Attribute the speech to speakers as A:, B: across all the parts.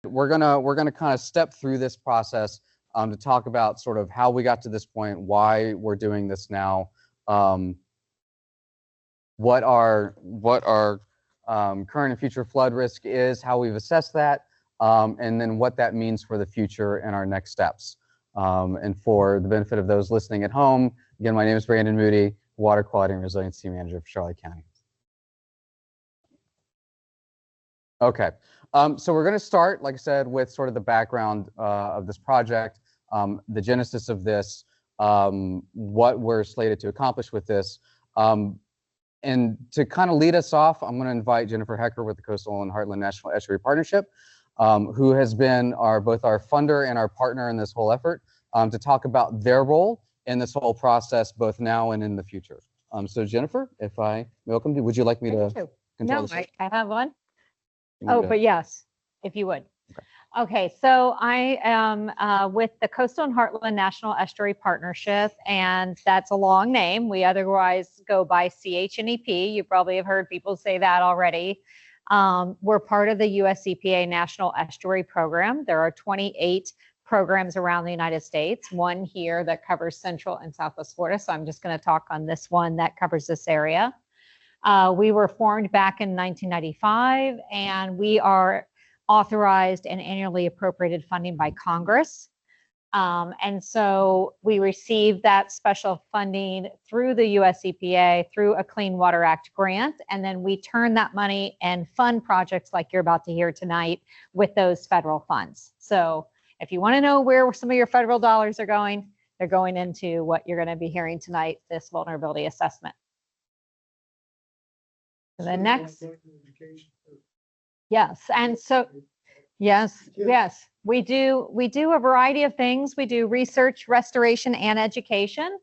A: we're gonna kind of step through this process to talk about sort of how we got to this point, why we're doing this now, what our current and future flood risk is, how we've assessed that, and then what that means for the future and our next steps. And for the benefit of those listening at home, again, my name is Brandon Moody, Water Quality and Resiliency Manager for Charlotte County. Okay, so we're going to start, like I said, with sort of the background of this project, the genesis of this, what we're slated to accomplish with this. And to kind of lead us off, I'm going to invite Jennifer Hecker with the Coastal and Heartland National Estuary Partnership, who has been both our funder and our partner in this whole effort, to talk about their role in this whole process, both now and in the future. So Jennifer, if I welcome you, would you like me to?
B: No, I have one. Oh, but yes, if you would. Okay, so I am with the Coastal and Heartland National Estuary Partnership, and that's a long name. We otherwise go by CHNEP. You probably have heard people say that already. We're part of the US EPA National Estuary Program. There are 28 programs around the United States, one here that covers Central and Southwest Florida. So I'm just going to talk on this one that covers this area. We were formed back in 1995, and we are authorized and annually appropriated funding by Congress. And so we received that special funding through the US EPA, through a Clean Water Act grant, and then we turn that money and fund projects like you're about to hear tonight with those federal funds. So if you want to know where some of your federal dollars are going, they're going into what you're going to be hearing tonight, this vulnerability assessment. And the next, yes, and so yes, we do a variety of things. We do research, restoration, and education.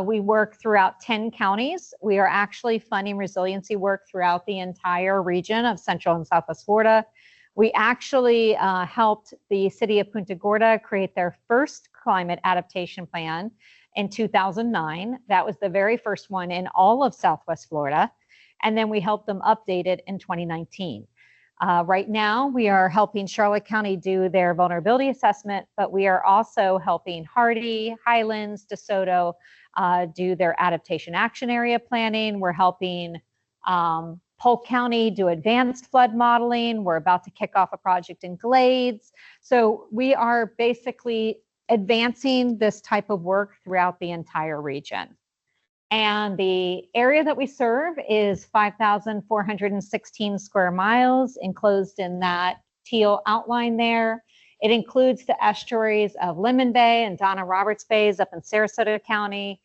B: We work throughout 10 counties. We are actually funding resiliency work throughout the entire region of Central and Southwest Florida. We actually helped the city of Punta Gorda create their first climate adaptation plan in 2009. That was the very first one in all of Southwest Florida. And then we helped them update it in 2019. Right now, we are helping Charlotte County do their vulnerability assessment, but we are also helping Hardy, Highlands, DeSoto do their adaptation action area planning. We're helping Polk County do advanced flood modeling. We're about to kick off a project in Glades. So we are basically advancing this type of work throughout the entire region. And the area that we serve is 5,416 square miles enclosed in that teal outline there. It includes the estuaries of Lemon Bay and Donna Roberts Bays up in Sarasota County,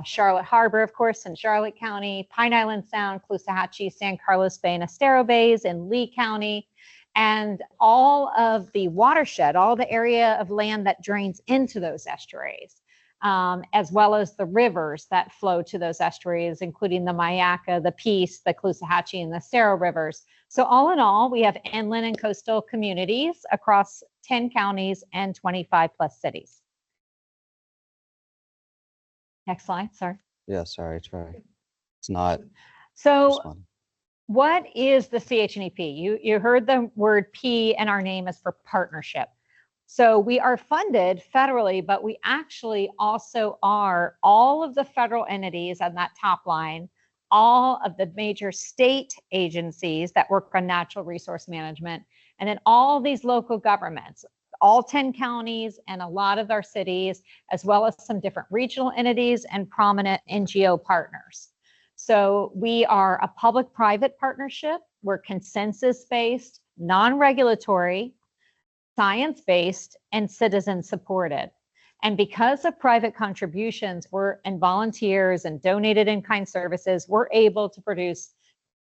B: Charlotte Harbor, of course, in Charlotte County, Pine Island Sound, Caloosahatchee, San Carlos Bay, and Estero Bays in Lee County, and all of the watershed, all the area of land that drains into those estuaries. As well as the rivers that flow to those estuaries, including the Myakka, the Peace, the Caloosahatchee, and the Cerro rivers. So all in all, we have inland and coastal communities across 10 counties and 25 plus cities. Next slide, sorry.
A: Yeah, sorry, try. It's not.
B: So what is the CHNEP? You heard the word P, and our name is for partnership. So we are funded federally, but we actually also are all of the federal entities on that top line, all of the major state agencies that work on natural resource management, and then all these local governments, all 10 counties and a lot of our cities, as well as some different regional entities and prominent NGO partners. So we are a public-private partnership. We're consensus-based, non-regulatory, science-based, and citizen-supported. And because of private contributions and volunteers and donated in-kind services, we're able to produce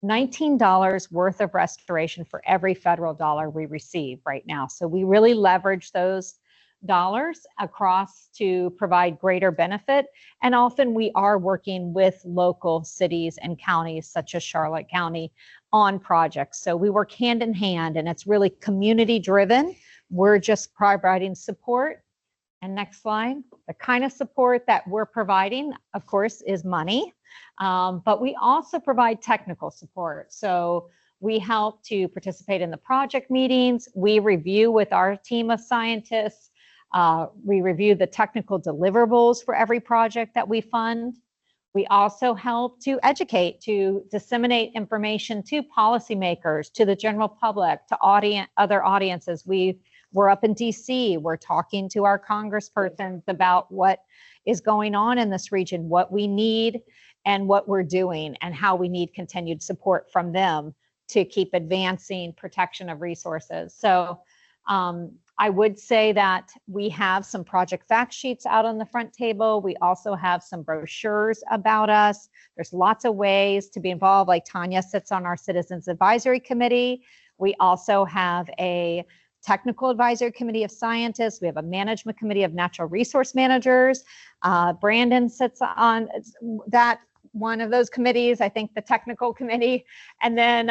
B: $19 worth of restoration for every federal dollar we receive right now. So we really leverage those dollars across to provide greater benefit. And often we are working with local cities and counties such as Charlotte County on projects. So we work hand in hand, and it's really community driven. We're just providing support. And next slide. The kind of support that we're providing, of course, is money, but we also provide technical support. So We help to participate in the project meetings. We review with our team of scientists. We review the technical deliverables for every project that we fund. We also help to educate, to disseminate information to policymakers, to the general public, to other audiences. We're up in DC. We're talking to our congresspersons about what is going on in this region, what we need and what we're doing, and how we need continued support from them to keep advancing protection of resources. So I would say that we have some project fact sheets out on the front table. We also have some brochures about us. There's lots of ways to be involved. Like Tanya sits on our Citizens Advisory Committee. We also have a technical advisory committee of scientists. We have a management committee of natural resource managers. Brandon sits on that one of those committees, I think the technical committee, and then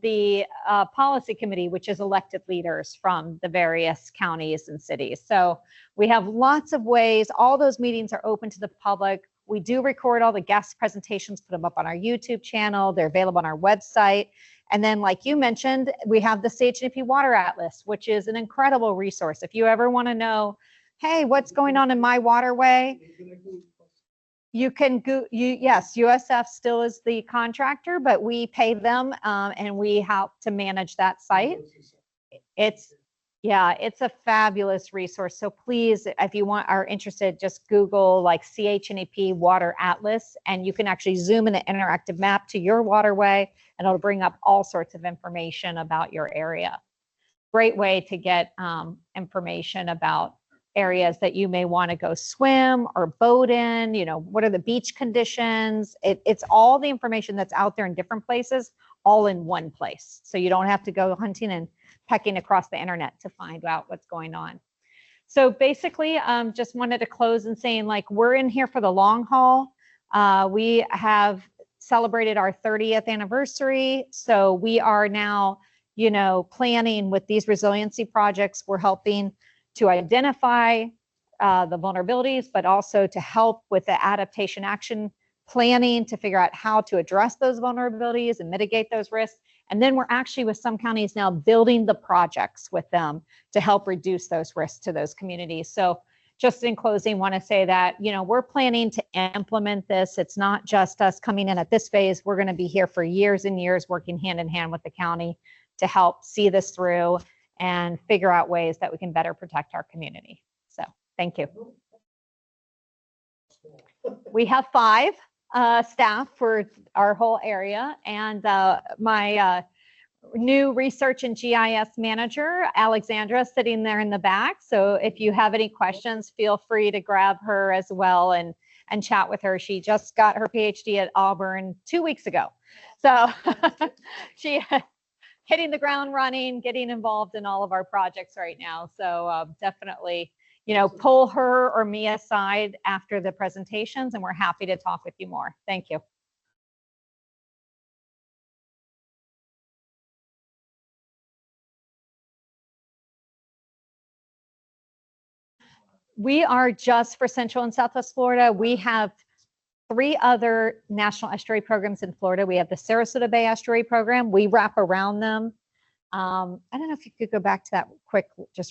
B: the policy committee, which is elected leaders from the various counties and cities. So we have lots of ways. All those meetings are open to the public. We do record all the guest presentations, put them up on our YouTube channel. They're available on our website. And then, like you mentioned, we have the CHNP Water Atlas, which is an incredible resource. If you ever want to know, hey, what's going on in my waterway? You can go, yes, USF still is the contractor, but we pay them and we help to manage that site. It's a fabulous resource. So please, if you are interested, just Google like CHNP Water Atlas, and you can actually zoom in an interactive map to your waterway, and it'll bring up all sorts of information about your area. Great way to get information about areas that you may want to go swim or boat in, what are the beach conditions? It's all the information that's out there in different places, all in one place. So you don't have to go hunting and pecking across the internet to find out what's going on. So basically, just wanted to close and saying, like, we're in here for the long haul. We have celebrated our 30th anniversary. So we are now, planning with these resiliency projects. We're helping to identify the vulnerabilities, but also to help with the adaptation action planning to figure out how to address those vulnerabilities and mitigate those risks. And then we're actually with some counties now building the projects with them to help reduce those risks to those communities. So just in closing, want to say that, we're planning to implement this. It's not just us coming in at this phase. We're going to be here for years and years working hand in hand with the county to help see this through and figure out ways that we can better protect our community. So thank you. We have 5 staff for our whole area, and my new research and GIS manager, Alexandra, sitting there in the back. So if you have any questions, feel free to grab her as well and chat with her. She just got her PhD at Auburn 2 weeks ago. So she hitting the ground running, getting involved in all of our projects right now. So definitely, pull her or me aside after the presentations, and we're happy to talk with you more. Thank you. We are just for Central and Southwest Florida. We have 3 other national estuary programs in Florida. We have the Sarasota Bay Estuary Program. We wrap around them. I don't know if you could go back to that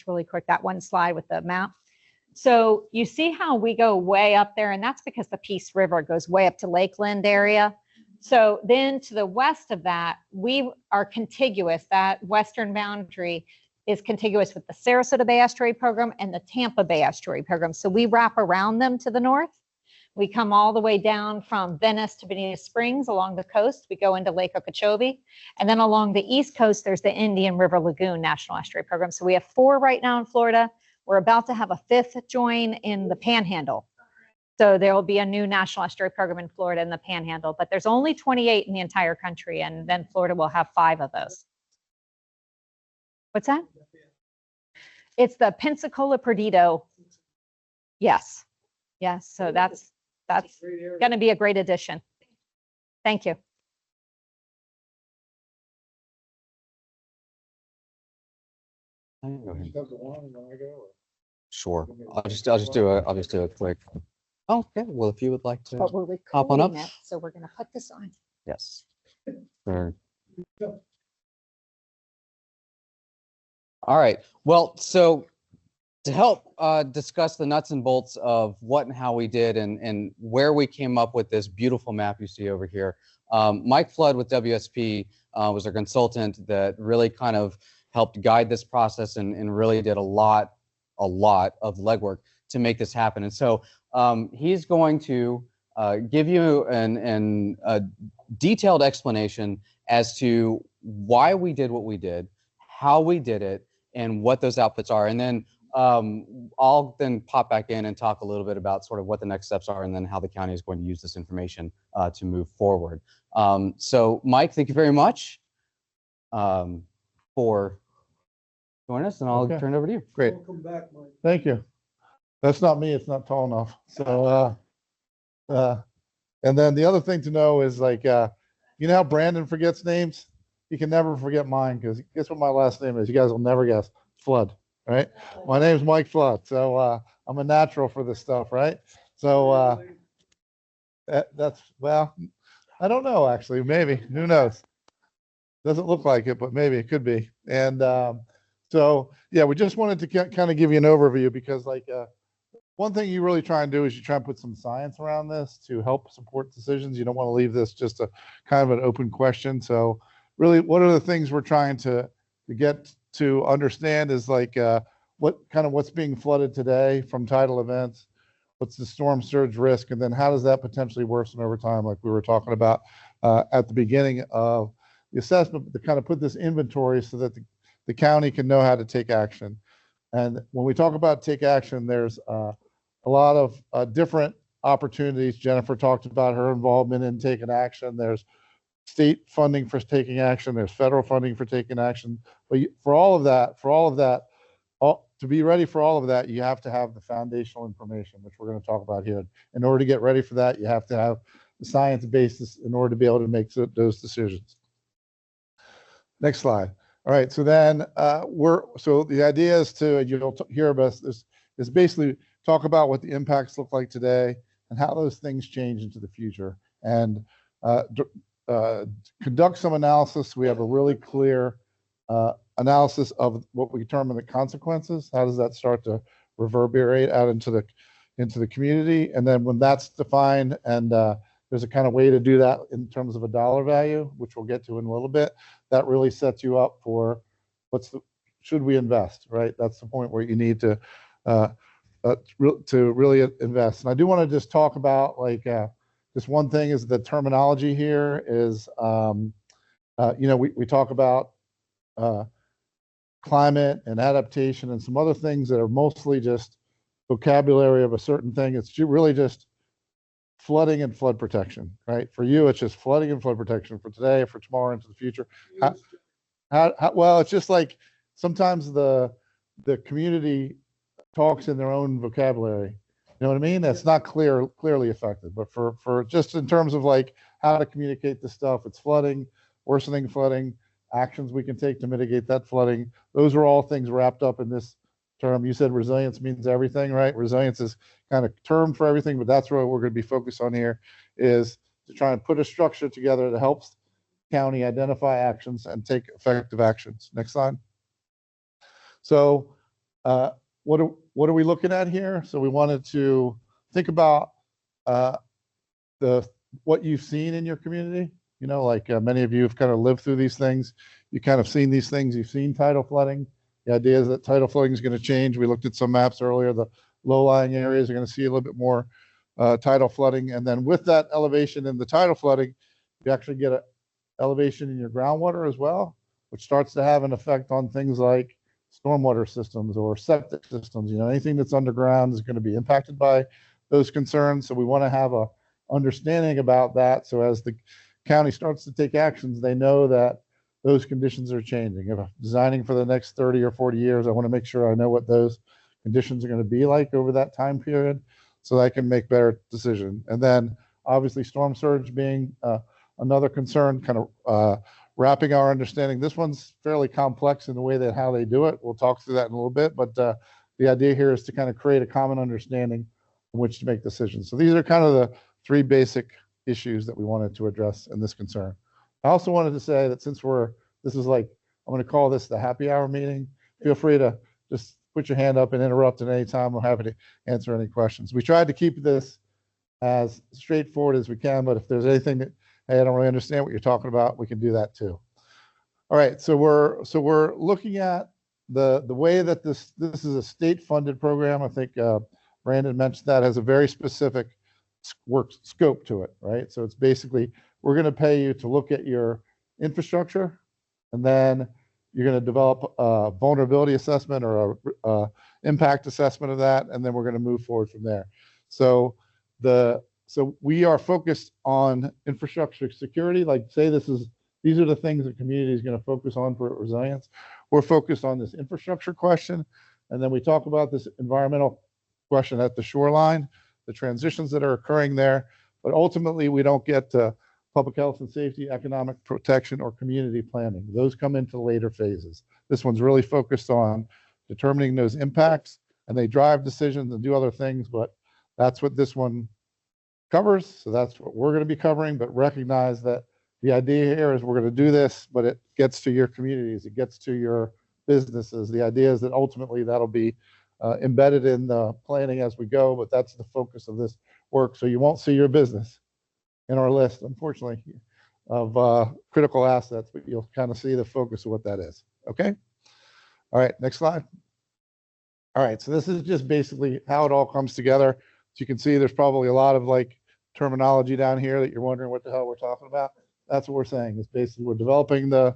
B: really quick, that one slide with the map. So you see how we go way up there, and that's because the Peace River goes way up to Lakeland area. So then to the west of that, we are contiguous. That western boundary is contiguous with the Sarasota Bay Estuary Program and the Tampa Bay Estuary Program. So we wrap around them to the north. We come all the way down from Venice to Bonita Springs along the coast. We go into Lake Okeechobee. And then along the east coast, there's the Indian River Lagoon National Estuary Program. So we have 4 right now in Florida. We're about to have a 5th join in the Panhandle. So there will be a new National Estuary Program in Florida in the Panhandle. But there's only 28 in the entire country. And then Florida will have 5 of those. What's that? It's the Pensacola Perdido. Yes. Yes. So that's going to be a great addition. Thank you.
A: Go ahead. Sure. I'll just do a quick. Oh, okay. Well, if you would like to hop on up.
B: So we're going to put this on.
A: Yes. Sure. All right. Well, so to help discuss the nuts and bolts of what and how we did and where we came up with this beautiful map you see over here, Mike Flood with WSP was our consultant that really kind of helped guide this process and really did a lot of legwork to make this happen. And so he's going to give you a detailed explanation as to why we did what we did, how we did it, and what those outputs are. And then I'll then pop back in and talk a little bit about sort of what the next steps are and then how the county is going to use this information to move forward. So Mike, thank you very much for joining us, and I'll turn it over to you.
C: Great.
D: Welcome back, Mike.
C: Thank you. That's not me. It's not tall enough. So, and then the other thing to know is like, you know how Brandon forgets names? You can never forget mine, because guess what my last name is? You guys will never guess. Flood, right? My name's Mike Flood. So I'm a natural for this stuff, right? So that's, well, I don't know, actually. Maybe. Who knows? Doesn't look like it, but maybe it could be. And so, yeah, we just wanted to kind of give you an overview, because like one thing you really try and do is you try and put some science around this to help support decisions. You don't want to leave this just a kind of an open question. So really, what are the things we're trying to get to understand is like what's being flooded today from tidal events, what's the storm surge risk, and then how does that potentially worsen over time, like we were talking about at the beginning of the assessment, but to kind of put this inventory so that the county can know how to take action. And when we talk about take action, there's a lot of different opportunities. Jennifer talked about her involvement in taking action. There's state funding for taking action. There's federal funding for taking action. But for all of that, to be ready for all of that, you have to have the foundational information, which we're going to talk about here. In order to get ready for that, you have to have the science basis in order to be able to make those decisions. Next slide. All right, so then so the idea is to, you'll hear about this, is basically talk about what the impacts look like today and how those things change into the future, and conduct some analysis. We have a really clear analysis of what we determine the consequences. How does that start to reverberate out into the community? And then when that's defined, and there's a kind of way to do that in terms of a dollar value, which we'll get to in a little bit, that really sets you up for should we invest, right? That's the point where you need to really invest. And I do want to just talk about like just one thing is the terminology here is, we talk about climate and adaptation and some other things that are mostly just vocabulary of a certain thing. It's really just flooding and flood protection, right? For you, it's just flooding and flood protection for today, for tomorrow, into the future. Well, it's just like sometimes the community talks in their own vocabulary. You know what I mean? That's not clearly affected. But for just in terms of like how to communicate this stuff, it's flooding, worsening flooding, actions we can take to mitigate that flooding. Those are all things wrapped up in this term. You said resilience means everything, right? Resilience is kind of term for everything, but that's what we're going to be focused on here, is to try and put a structure together that helps the county identify actions and take effective actions. Next slide. So what are we looking at here? So we wanted to think about what you've seen in your community. You know, like many of you have kind of lived through these things. You kind of seen these things. You've seen tidal flooding. The idea is that tidal flooding is going to change. We looked at some maps earlier. The low-lying areas are going to see a little bit more tidal flooding. And then with that elevation in the tidal flooding, you actually get an elevation in your groundwater as well, which starts to have an effect on things like stormwater systems or septic systems. You know, anything that's underground is going to be impacted by those concerns. So we want to have a understanding about that. So as the county starts to take actions, they know that those conditions are changing. If I'm designing for the next 30 or 40 years, I want to make sure I know what those conditions are going to be like over that time period so that I can make better decisions. And then obviously storm surge being another concern, kind of wrapping our understanding. This one's fairly complex in the way that how they do it. We'll talk through that in a little bit, but the idea here is to kind of create a common understanding in which to make decisions. So these are kind of the three basic issues that we wanted to address in this concern. I also wanted to say that since this is like, I'm going to call this the happy hour meeting. feel free to just put your hand up and interrupt at any time. I'm happy to answer any questions. We tried to keep this as straightforward as we can, but if there's anything that, hey, I don't really understand what you're talking about, we can do that too. All right, so we're looking at the way that this is a state-funded program. I think Brandon mentioned that has a very specific work scope to it, right? So it's basically we're going to pay you to look at your infrastructure, and then you're going to develop a vulnerability assessment or a impact assessment of that, and then we're going to move forward from there. So we are focused on infrastructure security. Like say these are the things the community is going to focus on for resilience. We're focused on this infrastructure question, and then we talk about this environmental question at the shoreline, the transitions that are occurring there. But ultimately, we don't get to public health and safety, economic protection, or community planning. Those come into later phases. This one's really focused on determining those impacts, and they drive decisions and do other things, but that's what this one covers. So that's what we're going to be covering, but recognize that the idea here is we're going to do this, but it gets to your communities, it gets to your businesses. The idea is that ultimately that'll be embedded in the planning as we go, but that's the focus of this work. So you won't see your business in our list, unfortunately, of critical assets, but you'll kind of see the focus of what that is. Okay? All right, next slide. All right, so this is just basically how it all comes together. So you can see there's probably a lot of like terminology down here that you're wondering what the hell we're talking about. That's what we're saying. It's basically we're developing the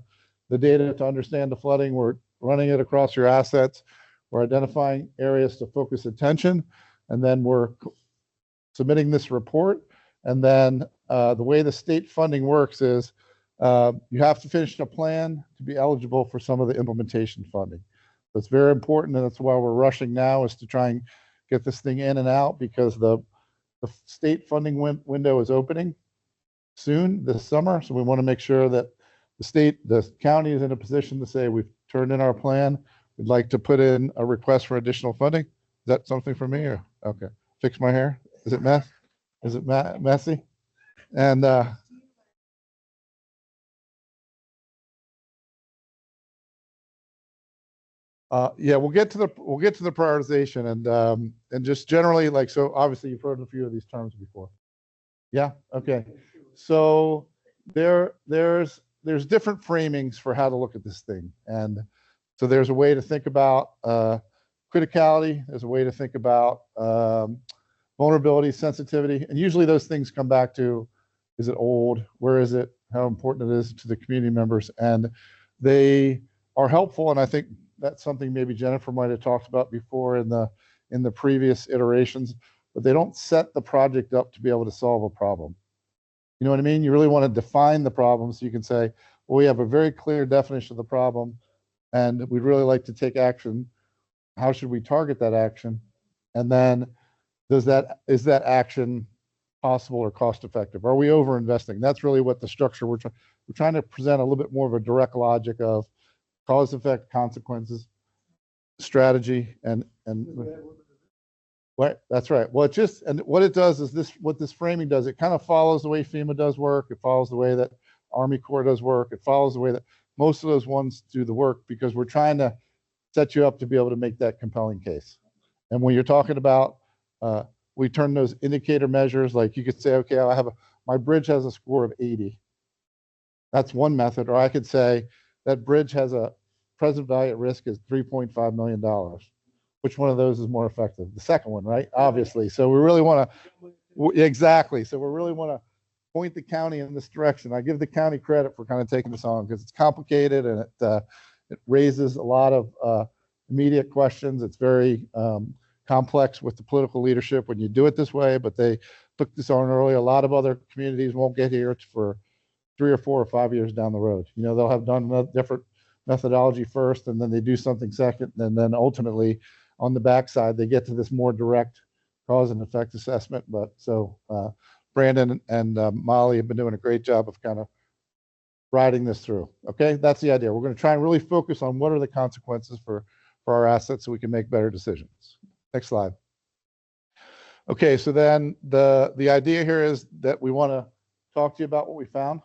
C: data to understand the flooding. We're running it across your assets. We're identifying areas to focus attention, and then we're submitting this report. And then the way the state funding works is you have to finish a plan to be eligible for some of the implementation funding. So it's very important, and that's why we're rushing now, is to try and get this thing in and out, because the state funding window is opening soon this summer. So we want to make sure that the county is in a position to say, we've turned in our plan. We'd like to put in a request for additional funding. Is that something for me, or okay? Fix my hair. Is it mess? Is it messy? And yeah, we'll get to the prioritization, and just generally, like, so obviously you've heard a few of these terms before. Yeah. Okay. So there's different framings for how to look at this thing, and so there's a way to think about criticality. There's a way to think about vulnerability, sensitivity, and usually those things come back to, is it old? Where is it? How important it is to the community members, and they are helpful. And I think that's something maybe Jennifer might have talked about before in the previous iterations, but they don't set the project up to be able to solve a problem. You know what I mean? You really want to define the problem so you can say, well, we have a very clear definition of the problem, and we'd really like to take action. How should we target that action? And then is that action possible or cost effective? Are we over investing? That's really what the structure we're trying to present, a little bit more of a direct logic of cause, effect, consequences, strategy, and right. That's right. Well, and what it does is what this framing does, it kind of follows the way FEMA does work. It follows the way that Army Corps does work. It follows the way that most of those ones do the work, because we're trying to set you up to be able to make that compelling case. And when you're talking about, we turn those indicator measures, like you could say, okay, my bridge has a score of 80. That's one method. Or I could say that bridge has a present value at risk is $3.5 million. Which one of those is more effective? The second one, right? Obviously. So we really want to, exactly. So we really want to point the county in this direction. I give the county credit for kind of taking this on, because it's complicated, and it raises a lot of immediate questions. It's very complex with the political leadership when you do it this way, but they took this on early. A lot of other communities won't get here for 3 or 4 or 5 years down the road. You know, they'll have done a different methodology first, and then they do something second, and then ultimately on the backside they get to this more direct cause and effect assessment. But so Brandon and Molly have been doing a great job of kind of riding this through. Okay, that's the idea. We're going to try and really focus on what are the consequences for our assets so we can make better decisions. Next slide. Okay, so then the idea here is that we want to talk to you about what we found,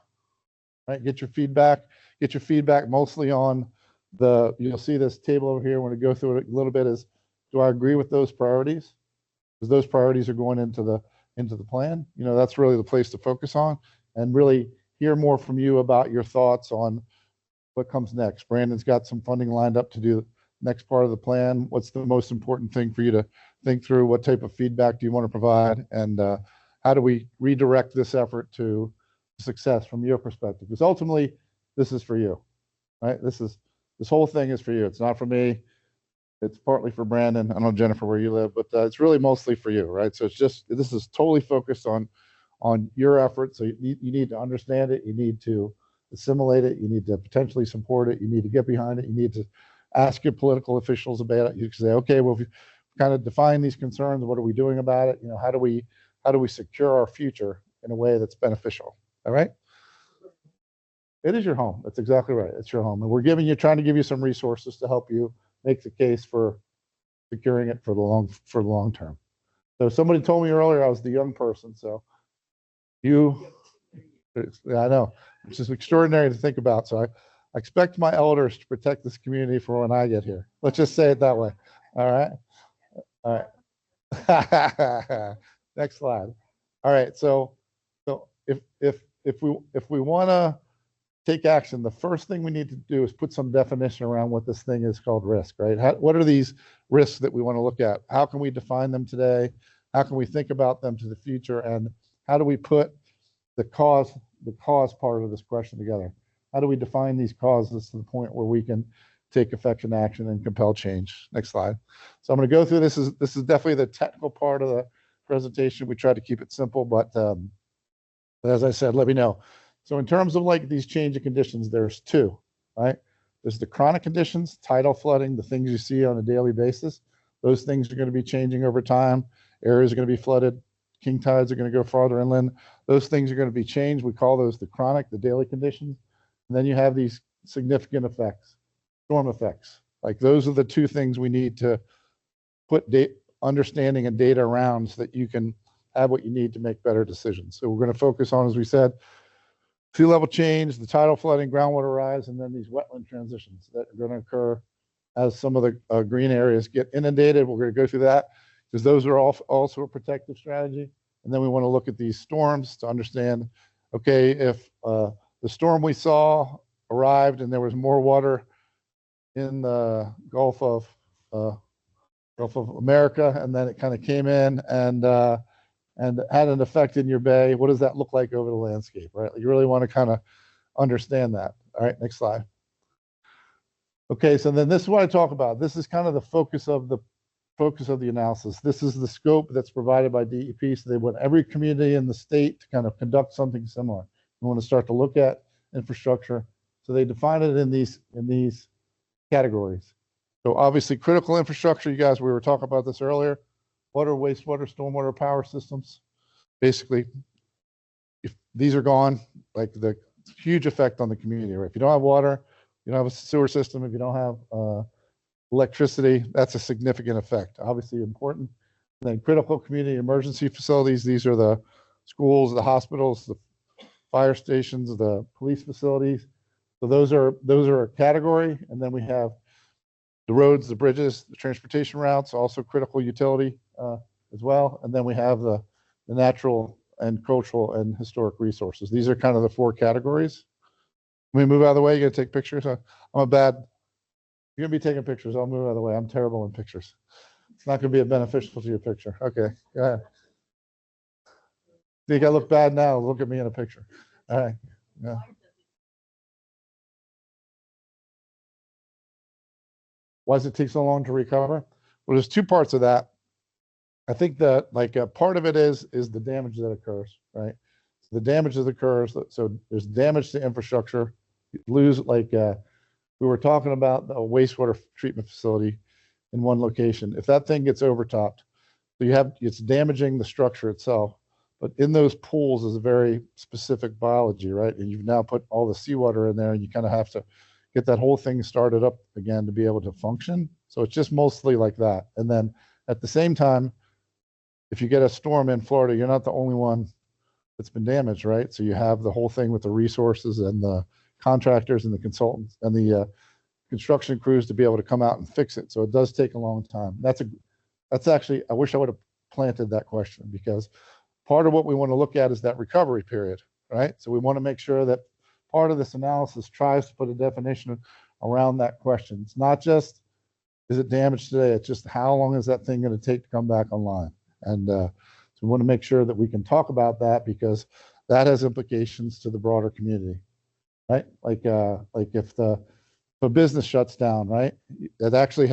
C: right? Get your feedback mostly on You'll see this table over here. I want to go through it a little bit. Is, do I agree with those priorities? Because those priorities are going into the plan. You know, that's really the place to focus on, and really hear more from you about your thoughts on what comes next. Brandon's got some funding lined up to do the next part of the plan. What's the most important thing for you to think through? What type of feedback do you want to provide? And how do we redirect this effort to success from your perspective? Because ultimately, this is for you, right? This whole thing is for you. It's not for me. It's partly for Brandon. I don't know, Jennifer, where you live, but it's really mostly for you, right? So it's just, this is totally focused on your effort. So you need to understand it. You need to assimilate it. You need to potentially support it. You need to get behind it. You need to ask your political officials about it. You can say, okay, well, if you kind of define these concerns, what are we doing about it? You know, how do we secure our future in a way that's beneficial? All right. It is your home. That's exactly right. It's your home. And we're trying to give you some resources to help you make the case for securing it for the long term. So somebody told me earlier I was the young person. So I know, it's just extraordinary to think about. So I expect my elders to protect this community for when I get here. Let's just say it that way. All right. All right. Next slide. All right. So if we want to take action, the first thing we need to do is put some definition around what this thing is called risk, right? What are these risks that we want to look at? How can we define them today? How can we think about them to the future? And how do we put the cause part of this question together? How do we define these causes to the point where we can take effective action and compel change? Next slide. So I'm going to go through this. This is definitely the technical part of the presentation. We try to keep it simple, but as I said, let me know. So in terms of like these change of conditions, there's two, right? There's the chronic conditions, tidal flooding, the things you see on a daily basis. Those things are going to be changing over time. Areas are going to be flooded. King tides are going to go farther inland. Those things are going to be changed. We call those the chronic, the daily conditions. And then you have these significant effects, storm effects. Like those are the two things we need to put understanding and data around so that you can have what you need to make better decisions. So we're going to focus on, as we said, sea level change, the tidal flooding, groundwater rise, and then these wetland transitions that are going to occur as some of the green areas get inundated. We're going to go through that because those are also a protective strategy. And then we want to look at these storms to understand, okay, if the storm we saw arrived and there was more water in the Gulf of America, and then it kind of came in and had an effect in your bay, what does that look like over the landscape, right? You really want to kind of understand that. All right, next slide. Okay, so then this is what I talk about. This is kind of the focus of the analysis. This is the scope that's provided by DEP. So they want every community in the state to kind of conduct something similar. We want to start to look at infrastructure. So they define it in these categories. So obviously critical infrastructure, you guys, we were talking about this earlier. Water, wastewater, stormwater, power systems. Basically, if these are gone, like the huge effect on the community, right? If you don't have water, you don't have a sewer system, if you don't have electricity, that's a significant effect. Obviously important. And then critical community emergency facilities, these are the schools, the hospitals, the fire stations, the police facilities. So those are a category. And then we have the roads, the bridges, the transportation routes, also critical utility as well. And then we have the natural and cultural and historic resources. These are kind of the four categories. Let me move out of the way. You got to take pictures. You're going to be taking pictures. I'll move out of the way. I'm terrible in pictures. It's not going to be beneficial to your picture. Okay, go ahead. Think I look bad now? Look at me in a picture. All right. Yeah. Why does it take so long to recover? Well, there's two parts of that. I think that like a part of it is the damage that occurs, right? So the damage that occurs. So there's damage to infrastructure. You lose, like we were talking about the wastewater treatment facility in one location. If that thing gets overtopped, so it's damaging the structure itself. But in those pools is a very specific biology, right? And you've now put all the seawater in there, and you kind of have to get that whole thing started up again to be able to function. So it's just mostly like that. And then at the same time, if you get a storm in Florida, you're not the only one that's been damaged, right? So you have the whole thing with the resources and the contractors and the consultants and the construction crews to be able to come out and fix it. So it does take a long time. That's actually, I wish I would have planted that question, because part of what we want to look at is that recovery period, right? So we want to make sure that part of this analysis tries to put a definition around that question. It's not just, is it damaged today? It's just, how long is that thing going to take to come back online? And so we want to make sure that we can talk about that, because that has implications to the broader community, right? Like if a business shuts down, right? It actually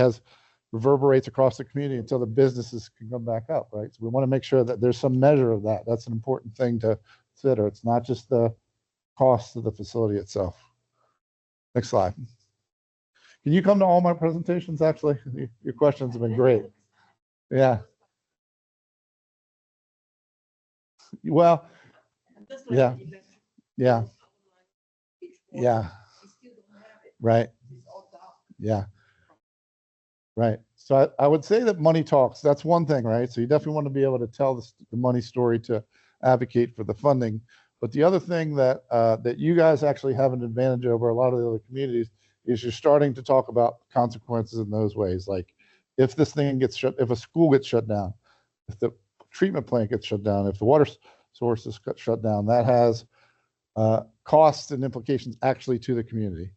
C: reverberates across the community until the businesses can come back up, right? So we want to make sure that there's some measure of that. That's an important thing to consider. It's not just the cost of the facility itself. Next slide. Can you come to all my presentations, actually? Your questions have been great. Yeah. Well, yeah. Yeah. Yeah. Right. Yeah. Right. So I would say that money talks. That's one thing, right? So you definitely want to be able to tell the money story to advocate for the funding. But the other thing that that you guys actually have an advantage over a lot of the other communities is you're starting to talk about consequences in those ways. Like if this thing gets shut, if a school gets shut down, if the treatment plant gets shut down, if the water source is shut down, that has costs and implications actually to the community.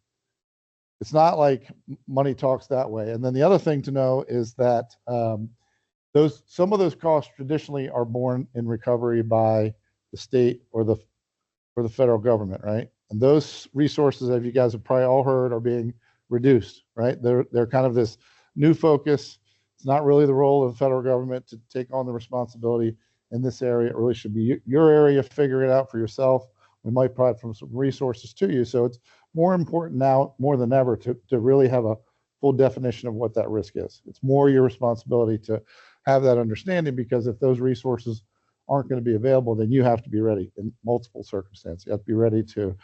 C: It's not like money talks that way. And then the other thing to know is that some of those costs traditionally are borne in recovery by the state or the federal government, right? And those resources, as you guys have probably all heard, are being reduced, right? They're kind of this new focus. It's not really the role of the federal government to take on the responsibility in this area. It really should be your area. Figure it out for yourself. We might provide from some resources to you. So it's more important now, more than ever, to really have a full definition of what that risk is. It's more your responsibility to have that understanding, because if those resources aren't going to be available, then you have to be ready in multiple circumstances. You have to be ready to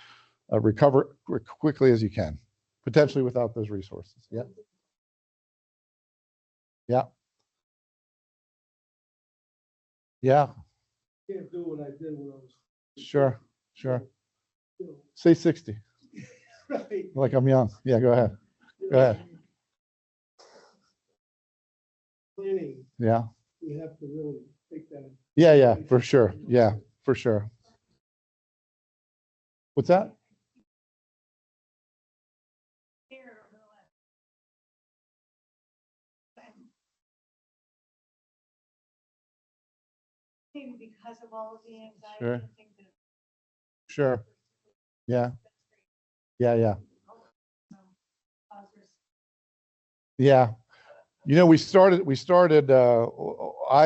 C: recover quickly as you can, potentially without those resources. Yeah. Yeah. Yeah.
D: Can't do what I did when I was.
C: Sure. Sure. Say 60.
D: Right.
C: Like I'm young. Yeah, go ahead. Go ahead.
D: Planning,
C: Yeah.
D: we have to really take that.
C: Yeah, yeah, for sure. Yeah, for sure. What's that?
B: Because of all of the anxiety
C: Sure.
B: and things that
C: Sure. Yeah. Yeah, yeah.
B: causes.
C: Yeah. You know, I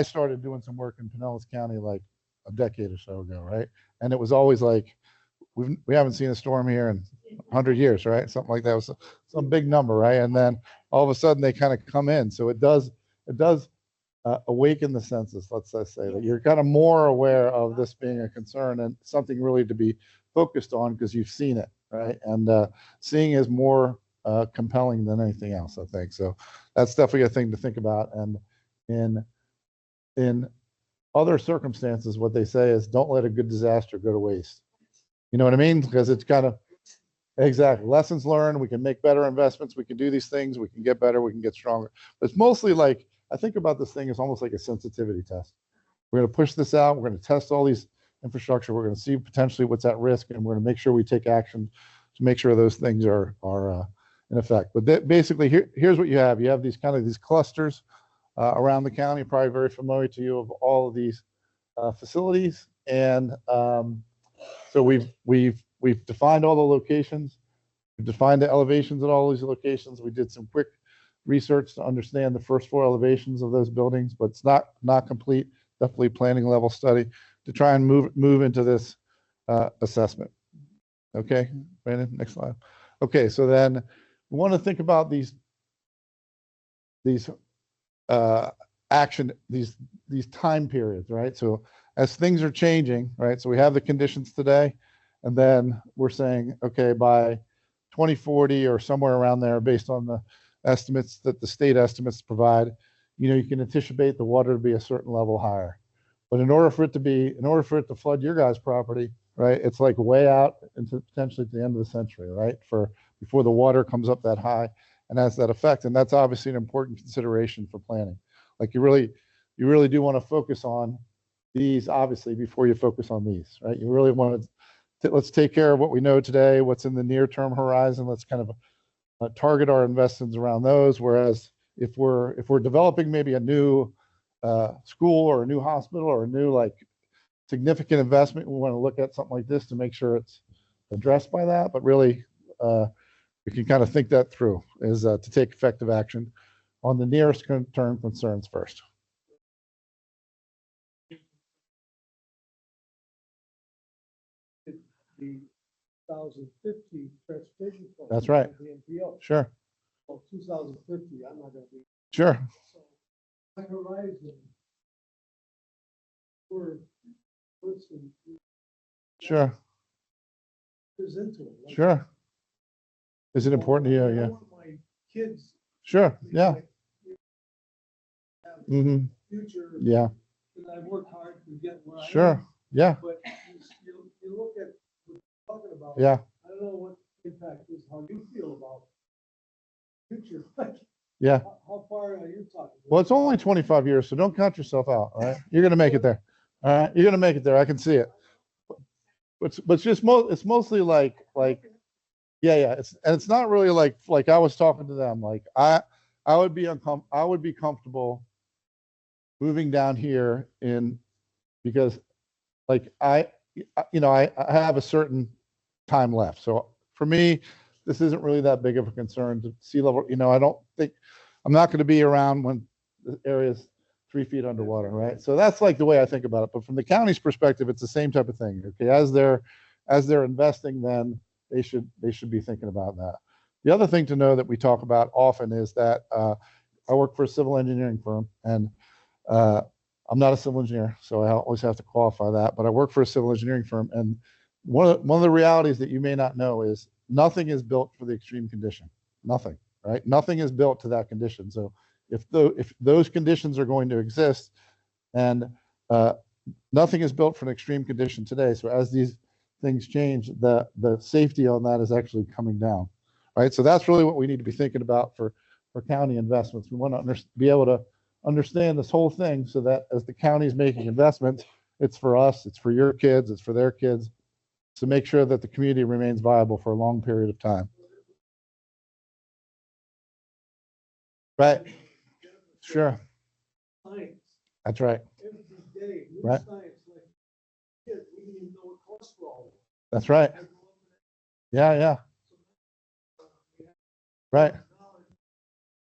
C: started doing some work in Pinellas County like a decade or so ago, right? And it was always like, we haven't seen a storm here in 100 years, right? Something like that. Was some big number, right? And then all of a sudden they kind of come in. So it does awaken the senses, let's say, that you're kind of more aware of this being a concern and something really to be focused on because you've seen it, right? And seeing is more compelling than anything else, I think. So that's definitely a thing to think about. And in other circumstances, what they say is don't let a good disaster go to waste. You know what I mean? Because it's kind of, exactly, lessons learned. We can make better investments. We can do these things. We can get better. We can get stronger. But it's mostly like, I think about this thing as almost like a sensitivity test. We're going to push this out. We're going to test all these infrastructure. We're going to see potentially what's at risk, and we're going to make sure we take action to make sure those things are in effect. But basically, here's what you have. You have these clusters around the county, probably very familiar to you, of all of these facilities. And so we've defined all the locations. We've defined the elevations at all these locations. We did some quick research to understand the first floor elevations of those buildings, but it's not complete. Definitely planning level study to try and move into this assessment. Okay, Brandon, next slide. Okay, so then we want to think about these time periods, right? So as things are changing, right? So we have the conditions today, and then we're saying, okay, by 2040 or somewhere around there, based on the estimates that the state estimates provide, you can anticipate the water to be a certain level higher. But in order for it to flood your guys' property, right, it's like way out into potentially at the end of the century, right, before the water comes up that high and has that effect. And that's obviously an important consideration for planning. Like you really do want to focus on these obviously before you focus on these, right? You really want to, let's take care of what we know today, what's in the near term horizon. Let's kind of target our investments around those. Whereas if we're developing maybe a new school or a new hospital or a new like significant investment, we want to look at something like this to make sure it's addressed by that. But really, we can kind of think that through is to take effective action on the nearest term concerns first.
D: The 2050 transportation plan.
C: That's right.
D: The NPO.
C: Sure.
D: Well, 2050, I'm not gonna be.
C: Sure.
D: So, my horizon. We're, listen,
C: Sure.
D: is into it. Like,
C: Sure. Is it important to you?
D: I
C: Yeah.
D: want my kids.
C: Sure.
D: to be
C: Yeah.
D: like, have a
C: Mm-hmm.
D: future.
C: Yeah.
D: And I worked hard to get where I am.
C: Sure. Yeah.
D: But you look at what you're talking about.
C: Yeah.
D: I don't know what impact is, how you feel about future. Like,
C: Yeah.
D: how far are you talking?
C: Well, it's only 25 years, so don't count yourself out. All right. You're going to make it there. All right. You're going to make it there. I can see it. But it's just it's mostly like, yeah. It's not really like I was talking to them. Like I would be comfortable moving down here because like I have a certain time left. So for me, this isn't really that big of a concern to sea level. I don't think I'm not going to be around when the area's 3 feet underwater, right? So that's like the way I think about it. But from the county's perspective, it's the same type of thing. Okay, as they're investing, then they should be thinking about that. The other thing to know that we talk about often is that I work for a civil engineering firm, and I'm not a civil engineer, so I always have to qualify that. But I work for a civil engineering firm, and one of the realities that you may not know is nothing is built for the extreme condition. Nothing, right? Nothing is built to that condition. So if those conditions are going to exist, and nothing is built for an extreme condition today. So as these things change, the safety on that is actually coming down, right? So that's really what we need to be thinking about for county investments. We want to be able to understand this whole thing so that as the county is making investments, it's for us, it's for your kids, it's for their kids, to make sure that the community remains viable for a long period of time. Right. Sure.
D: Science,
C: That's right.
D: every day, new
C: Right.
D: science, like, kids, we didn't even know what cholesterol was.
C: That's right. Yeah. Right.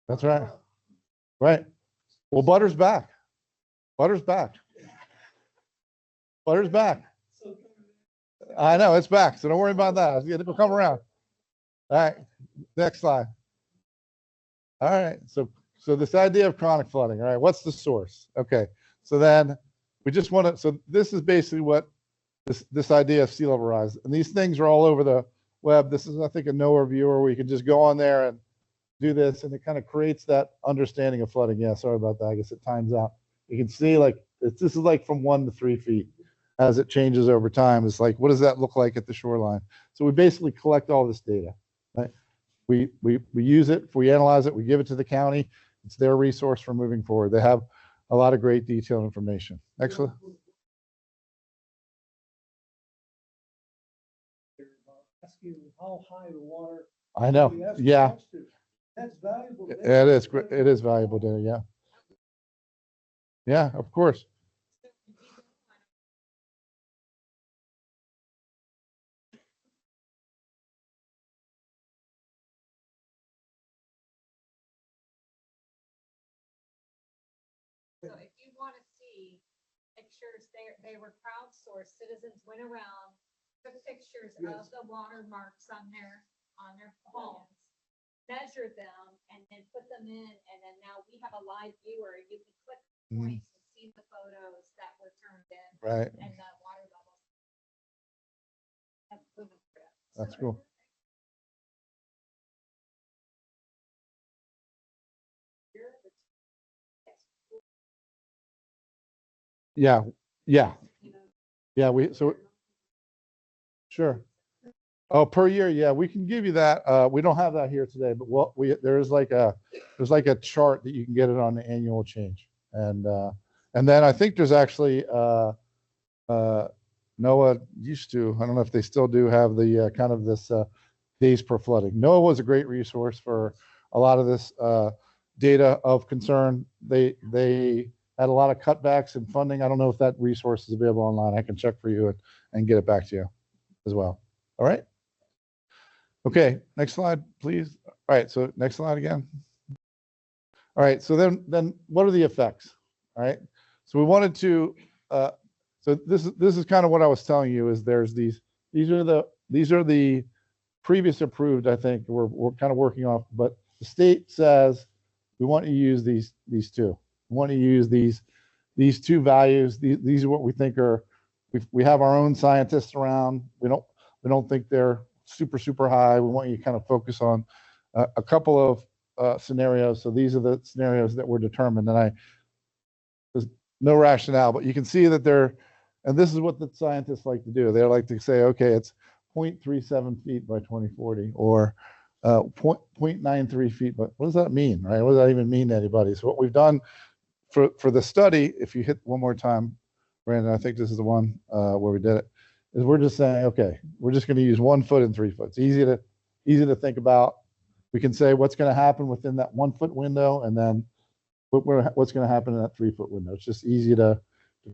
C: That's right. Right. Well, Butter's back. Butter's back. Butter's back. I know it's back, so don't worry about that. It'll come around. All right. Next slide. All right. So this idea of chronic flooding. All right. What's the source? Okay. So then we just want to. So this is basically what this idea of sea level rise, and these things are all over the web. This is, I think, a NOAA viewer where you can just go on there and do this, and it kind of creates that understanding of flooding. Yeah, sorry about that. I guess it times out. You can see like this is like from 1 to 3 feet as it changes over time. It's like, what does that look like at the shoreline? So we basically collect all this data, right? We use it, we analyze it, we give it to the county. It's their resource for moving forward. They have a lot of great detailed information. Excellent.
D: Asking how high the water.
C: I know.
D: we ask the
C: Yeah,
D: question. That's valuable.
C: it is. It is valuable data. Yeah. Yeah, of course.
B: So if you want to see pictures, they were crowdsourced. Citizens went around, took pictures of
D: Yes.
B: the watermarks on their homes, measured them, and then put them in. And then now we have a live viewer. You can click points and see the photos that were turned in
C: Right.
B: and the water levels.
C: That's cool. Yeah. Yeah. Yeah. Sure. Oh, per year, yeah, we can give you that. We don't have that here today, but there's like a chart that you can get it on the annual change, and then I think there's actually NOAA used to. I don't know if they still do have the kind of this days per flooding. NOAA was a great resource for a lot of this data of concern. They had a lot of cutbacks in funding. I don't know if that resource is available online. I can check for you and get it back to you as well. All right. Okay, next slide, please. All right, so next slide again. All right, so then what are the effects? All right, so we wanted to. So this is kind of what I was telling you is there's these are the previous approved. I think we're kind of working off, but the state says we want you to use these two. We want to use these two values. These are what we think are. We have our own scientists around. We don't think they're super high. We want you to kind of focus on a couple of scenarios. So these are the scenarios that were determined, and there's no rationale, but you can see that and this is what the scientists like to do. They like to say, okay, it's 0.37 feet by 2040, or 0.93 feet. But what does that mean, right? What does that even mean to anybody? So what we've done for the study, if you hit one more time, Brandon, I think this is the one where we did it, is we're just saying, okay, we're just going to use 1 foot and 3 foot. It's easy to think about. We can say what's going to happen within that 1 foot window, and then what's going to happen in that 3 foot window. It's just easy to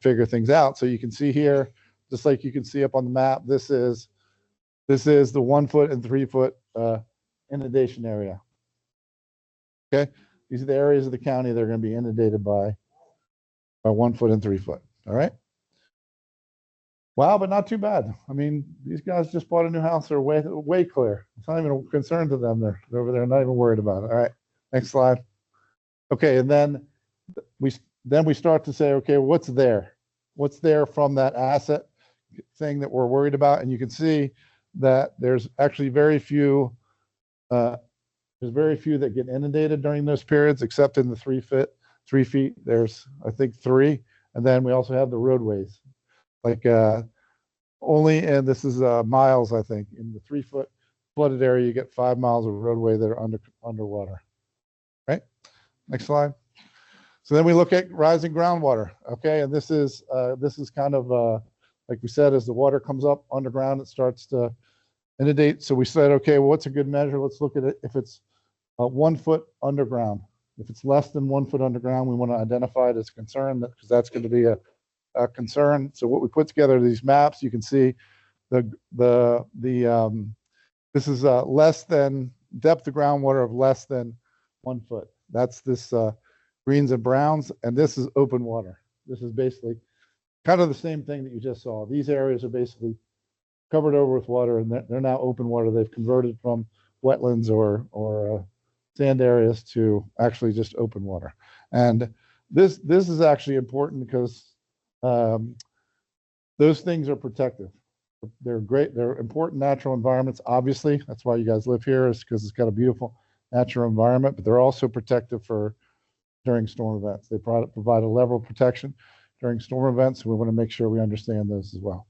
C: figure things out. So you can see here, just like you can see up on the map, this is the 1 foot and 3 foot inundation area. Okay, these are the areas of the county that are going to be inundated by 1 foot and 3 foot. All right. Wow, but not too bad. I mean, these guys just bought a new house. They're way clear. It's not even a concern to them. They're over there, not even worried about it. All right, next slide. Okay, and then we start to say, okay, what's there? What's there from that asset thing that we're worried about? And you can see that there's actually very few. There's very few that get inundated during those periods, except in the 3 feet. There's, I think, 3, and then we also have the roadways. Like only, and this is miles, I think, in the 3 foot flooded area, you get 5 miles of roadway that are underwater. Right. Next slide. So then we look at rising groundwater. Okay, and this is kind of like we said, as the water comes up underground, it starts to inundate. So we said, okay, well, what's a good measure? Let's look at it if it's 1 foot underground. If it's less than 1 foot underground, we want to identify it as a concern, because that's going to be a concern. So what we put together these maps, you can see this is less than depth of groundwater of less than 1 foot. That's this greens and browns, and this is open water. This is basically kind of the same thing that you just saw. These areas are basically covered over with water, and they're now open water. They've converted from wetlands or sand areas to actually just open water. And this is actually important because those things are protective. They're great. They're important natural environments. Obviously, that's why you guys live here, is because it's got a beautiful natural environment. But they're also protective during storm events. They provide a level of protection during storm events. We want to make sure we understand those as well.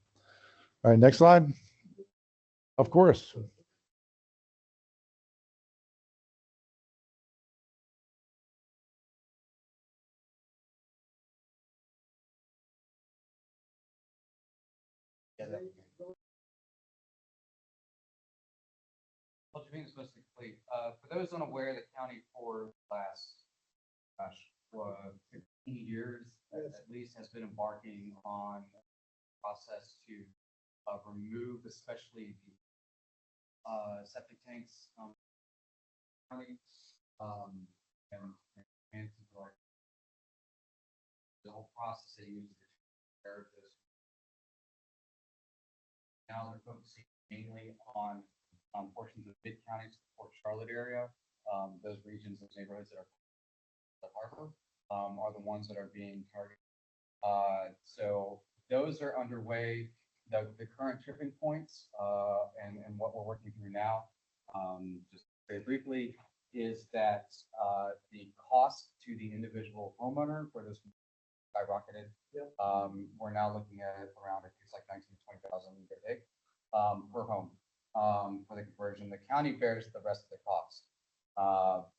C: All right, next slide. Of course.
A: Is mostly complete. For those unaware, the county for the last 15 years at least has been embarking on a process to remove, especially the septic tanks, county, and the whole process they use to prepare this. Now they're focusing mainly on portions of mid county to the Port Charlotte area. Those regions, those neighborhoods that are the harbor are the ones that are being targeted. So those are underway. The current tripping points and what we're working through now, just very briefly, is that the cost to the individual homeowner for this skyrocketed. We're now looking at around, I think it's like 19,000 to 20,000 per home. for the conversion. The county bears the rest of the cost,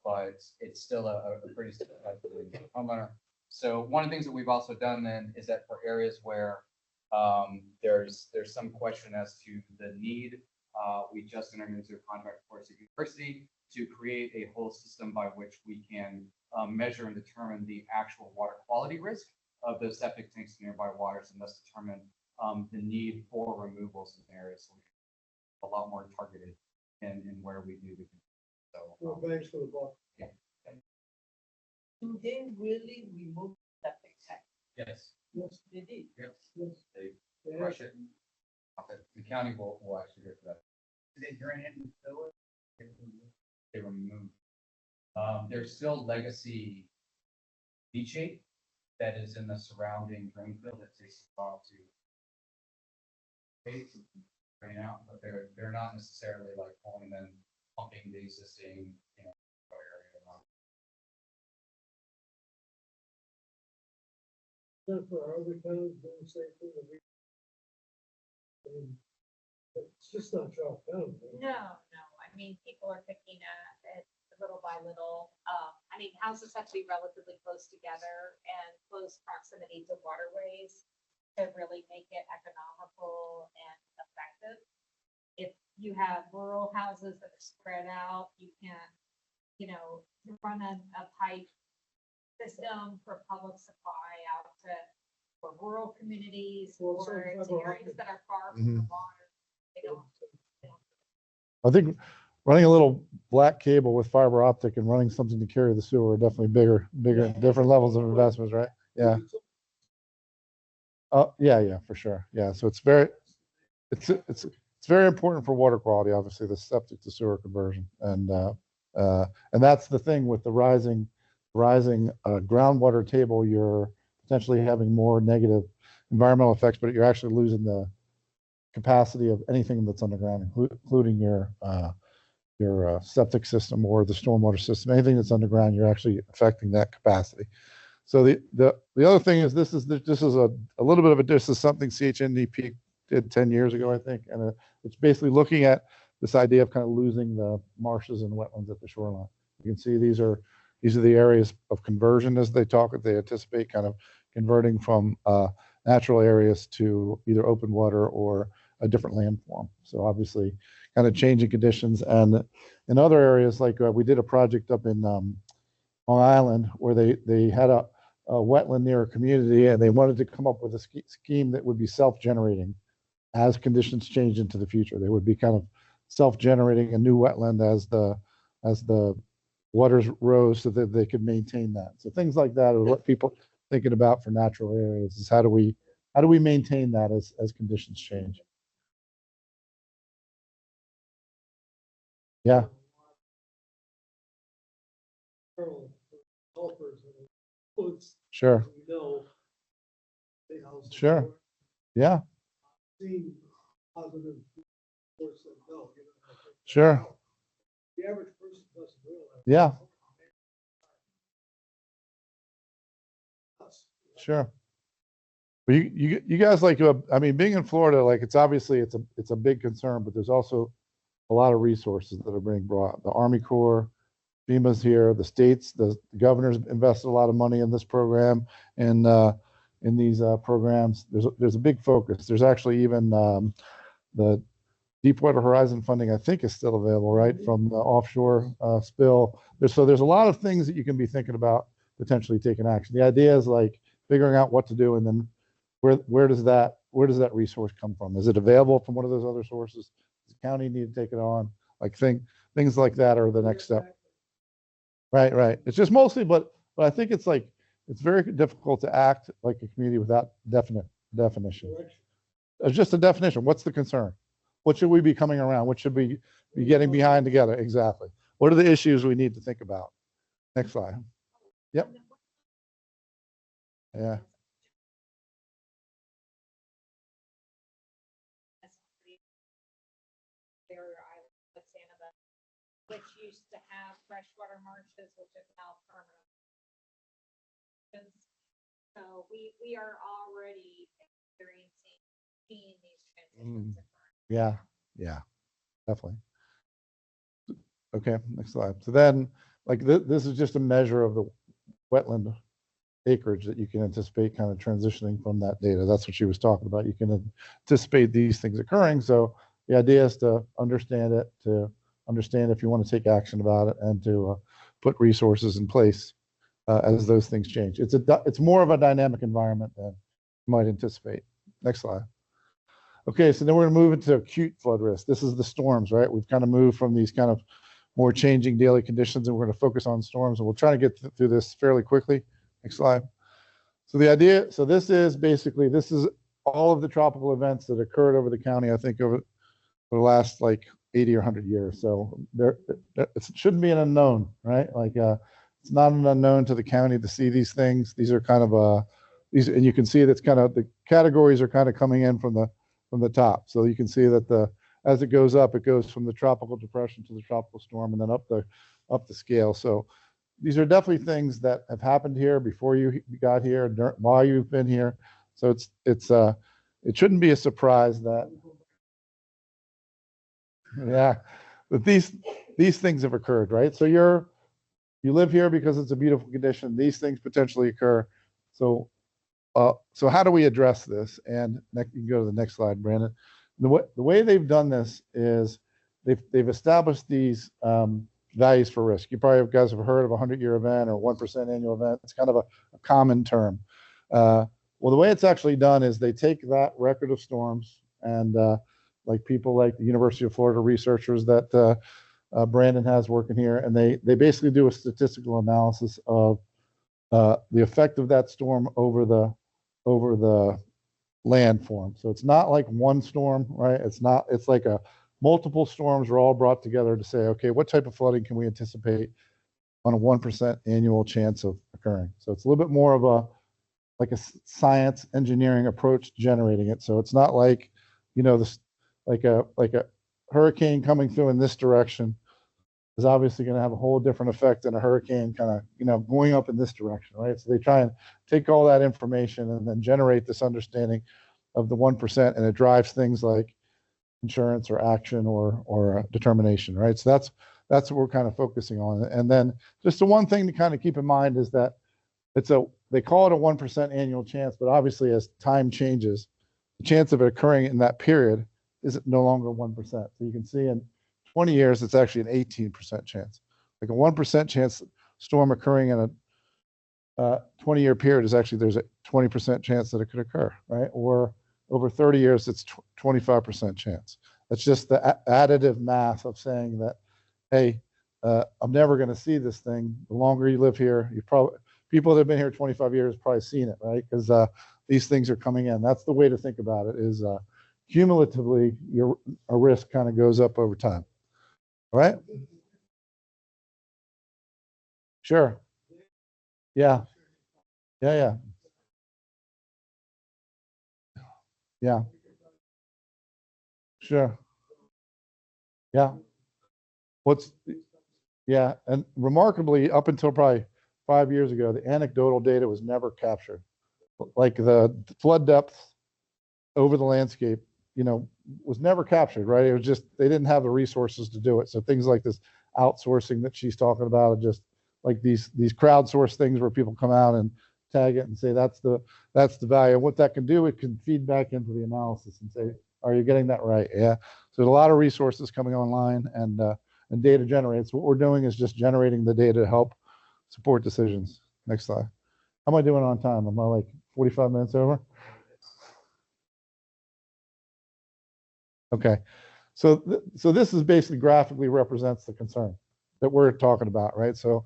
A: but it's still a pretty significant homeowner. So one of the things that we've also done then is that for areas where there's some question as to the need, we just entered into a contract for State University to create a whole system by which we can measure and determine the actual water quality risk of those septic tanks in nearby waters, and thus determine the need for removals in areas. So we a lot more targeted in where we do the. So
D: Well, thanks for the book.
A: yeah.
E: Do they really remove septic tank?
A: Yes.
D: Yes,
E: They did.
A: Yes.
D: yes.
A: They
D: They
A: crush it. The county will actually go for that.
E: They drain it and fill it.
A: They remove. There's still legacy leachate that is in the surrounding drain field that takes a while to drain out, but they're not necessarily like pulling and pumping the existing, area.
D: Not for our other towns doing the same thing that we. I mean, it's just not drop down.
B: No, I mean, people are picking at it little by little. I mean, houses have to be relatively close together and close proximity to waterways to really make it economical and effective. If you have rural houses that are spread out, you can, run a pipe system for public supply out to for rural communities
D: Well,
B: or
D: so
B: to areas that are far from the water. They don't.
C: I think running a little black cable with fiber optic and running something to carry the sewer are definitely bigger, different levels of investments, right? Yeah. Yeah, for sure. Yeah. So it's very important for water quality, obviously, the septic to sewer conversion. And that's the thing with the rising groundwater table, you're potentially having more negative environmental effects, but you're actually losing the capacity of anything that's underground, including your septic system or the stormwater system. Anything that's underground, you're actually affecting that capacity. So the other thing is this is a little bit of this is something CHNDP did 10 years ago, I think, and it's basically looking at this idea of kind of losing the marshes and wetlands at the shoreline. You can see these are the areas of conversion as they anticipate kind of converting from natural areas to either open water or a different landform. So obviously kind of changing conditions. And in other areas, like we did a project up in Long Island where they had a wetland near a community, and they wanted to come up with a scheme that would be self-generating as conditions change into the future. They would be kind of self-generating a new wetland as the waters rose, so that they could maintain that. So things like that are what people thinking about for natural areas is how do we maintain that as conditions change. Yeah. Sure. Sure. Yeah. Sure.
D: The average person doesn't realize.
C: Yeah. Sure. But you guys I mean, being in Florida, like it's obviously it's a big concern, but there's also a lot of resources that are being brought. The Army Corps, FEMA's here, the states, the governors invested a lot of money in this program, and in these programs, there's a big focus. There's actually even the Deepwater Horizon funding, I think, is still available, right, from the offshore spill. There's a lot of things that you can be thinking about potentially taking action. The idea is like figuring out what to do, and then where does that resource come from? Is it available from one of those other sources? Does the county need to take it on? Like things like that are the next step. Right. It's just mostly, but I think it's very difficult to act like a community without definite definition. It's just a definition. What's the concern? What should we be coming around? What should we be getting behind together? Exactly. What are the issues we need to think about? Next slide. Yep. Yeah.
B: Barrier Island, which used to have freshwater marshes, which is now permanent. So we are already experiencing these transitions.
C: Yeah. definitely. Okay, next slide. So then, like this is just a measure of the wetland acreage that you can anticipate kind of transitioning from that data. That's what she was talking about. You can anticipate these things occurring. So the idea is to understand it, to understand if you want to take action about it, and to put resources in place as those things change. It's more of a dynamic environment than you might anticipate. Next slide. Okay, so then we're going to move into acute flood risk. This is the storms, right? We've kind of moved from these kind of more changing daily conditions, and we're going to focus on storms, and we'll try to get through this fairly quickly. Next slide. So the idea, so this is all of the tropical events that occurred over the county, I think over the last like 80 or 100 years. So it shouldn't be an unknown, right? Like it's not an unknown to the county to see these things. These are kind of these, and you can see that's kind of the categories are kind of coming in from the top. So you can see that as it goes up, it goes from the tropical depression to the tropical storm, and then up the scale. So these are definitely things that have happened here before you got here, while you've been here. So it shouldn't be a surprise that, yeah, that these things have occurred, right? So you live here because it's a beautiful condition. These things potentially occur. So how do we address this? And you can go to the next slide, Brandon. The way they've done this is they've established these values for risk. You probably guys have heard of a 100-year event or 1% annual event. It's kind of a common term. Well, the way it's actually done is they take that record of storms and like people like the University of Florida researchers that Brandon has working here, and they basically do a statistical analysis of the effect of that storm over the landform. So it's not like one storm, right? It's like multiple storms are all brought together to say, okay, what type of flooding can we anticipate on a 1% annual chance of occurring? So it's a little bit more of a science engineering approach to generating it. So it's not like, this like a hurricane coming through in this direction is obviously going to have a whole different effect than a hurricane kind of, going up in this direction, right? So they try and take all that information and then generate this understanding of the 1%, and it drives things like insurance or action or determination, right? So that's what we're kind of focusing on. And then just the one thing to kind of keep in mind is that they call it a 1% annual chance, but obviously as time changes, the chance of it occurring in that period is no longer 1%. So you can see in 20 years, it's actually an 18% chance. Like a 1% chance storm occurring in a 20-year period is actually, there's a 20% chance that it could occur, right? Or over 30 years, it's 25% chance. That's just the additive math of saying that, hey, I'm never going to see this thing. The longer you live here, people that have been here 25 years probably seen it, right? Because these things are coming in. That's the way to think about it, is cumulatively, a risk kind of goes up over time. All right? Sure. Yeah. Yeah. Sure. Yeah. Yeah. And remarkably, up until probably 5 years ago, the anecdotal data was never captured. Like the flood depth over the landscape, was never captured, right? It was just, they didn't have the resources to do it. So things like this outsourcing that she's talking about, are just like these crowdsourced things where people come out and tag it and say, that's the value. And what that can do, it can feed back into the analysis and say, are you getting that right? Yeah. So there's a lot of resources coming online and data generates. What we're doing is just generating the data to help support decisions. Next slide. How am I doing on time? Am I like 45 minutes over? Okay. So this is basically graphically represents the concern that we're talking about, right? So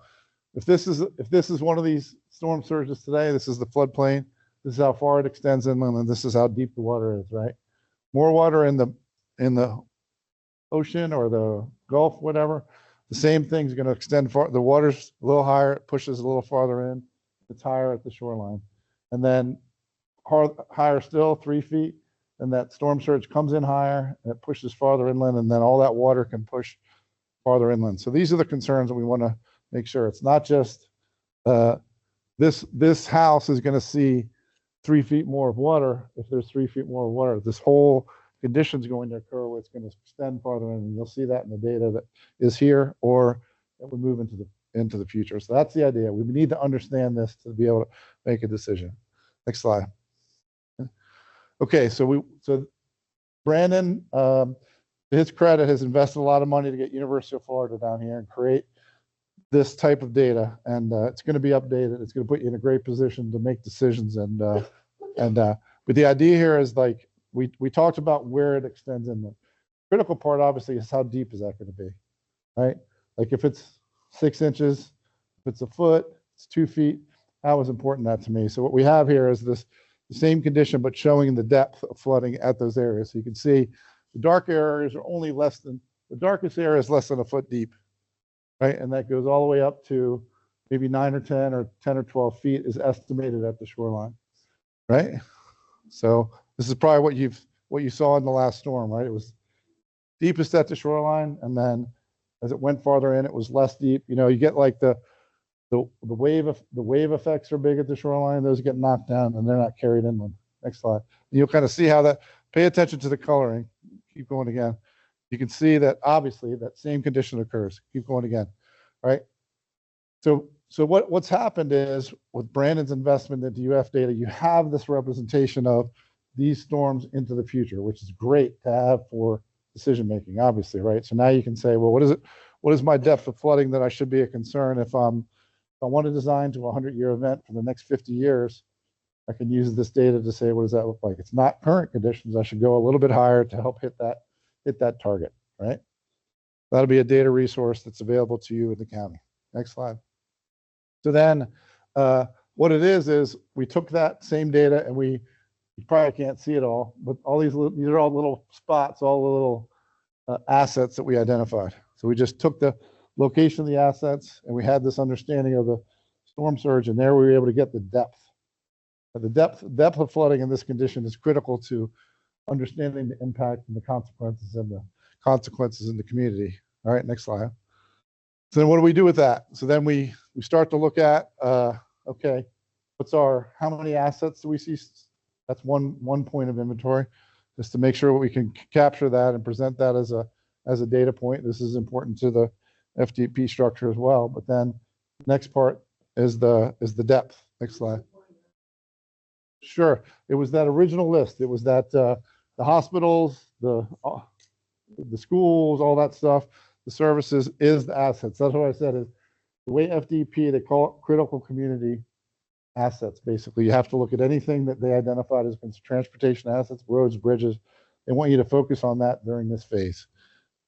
C: if this is one of these storm surges today, this is the floodplain. This is how far it extends inland, and this is how deep the water is, right? More water in the ocean or the Gulf, whatever. The same thing's going to extend far. The water's a little higher, it pushes a little farther in. It's higher at the shoreline, and then higher still, 3 feet. And that storm surge comes in higher and it pushes farther inland, and then all that water can push farther inland. So these are the concerns that we want to make sure. It's not just this house is going to see 3 feet more of water. If there's 3 feet more of water, this whole conditions going to occur where it's going to extend farther in, and you'll see that in the data that is here, or that would move into the future. So that's the idea. We need to understand this to be able to make a decision. Next slide. Okay, so Brandon, to his credit, has invested a lot of money to get University of Florida down here and create this type of data, and it's going to be updated. It's going to put you in a great position to make decisions. But the idea here is, like, we talked about where it extends in. The critical part, obviously, is how deep is that going to be, right? Like if it's 6 inches, if it's a foot, it's 2 feet. That was important that to me. So what we have here is the same condition, but showing the depth of flooding at those areas. So you can see the dark areas are only the darkest area is less than a foot deep, right? And that goes all the way up to maybe 9 or 10 or 10 or 12 feet is estimated at the shoreline, right? So this is probably what you saw in the last storm, right? It was deepest at the shoreline, and then as it went farther in, it was less deep. You know, you get like the wave effects are big at the shoreline. Those get knocked down and they're not carried inland. Next slide. And you'll kind of see how that. Pay attention to the coloring. Keep going again. You can see that obviously that same condition occurs. Keep going again, right? So what's happened is with Brandon's investment into UF data, you have this representation of these storms into the future, which is great to have for decision making, obviously, right? So now you can say, well, what is my depth of flooding that I should be a concern if I want to design to a 100-year event for the next 50 years? I can use this data to say, what does that look like? It's not current conditions. I should go a little bit higher to help hit that target, right? That'll be a data resource that's available to you in the county. Next slide. So then what it is we took that same data and you probably can't see it all, but these are all little spots, all the little assets that we identified. So we just took the location of the assets and we had this understanding of the storm surge, and there we were able to get the depth. The depth of flooding in this condition is critical to understanding the impact and the consequences in the community. All right, next slide. So then what do we do with that? So then we start to look at, okay, how many assets do we see? That's one point of inventory, just to make sure we can capture that and present that as a data point. This is important to the FDP structure as well. But then next part is the depth. Next slide. Sure, it was that original list. It was that the hospitals, the schools, all that stuff, the services is the assets. That's what I said is the way FDP, they call it critical community assets. Basically, you have to look at anything that they identified as transportation assets, roads, bridges. They want you to focus on that during this phase.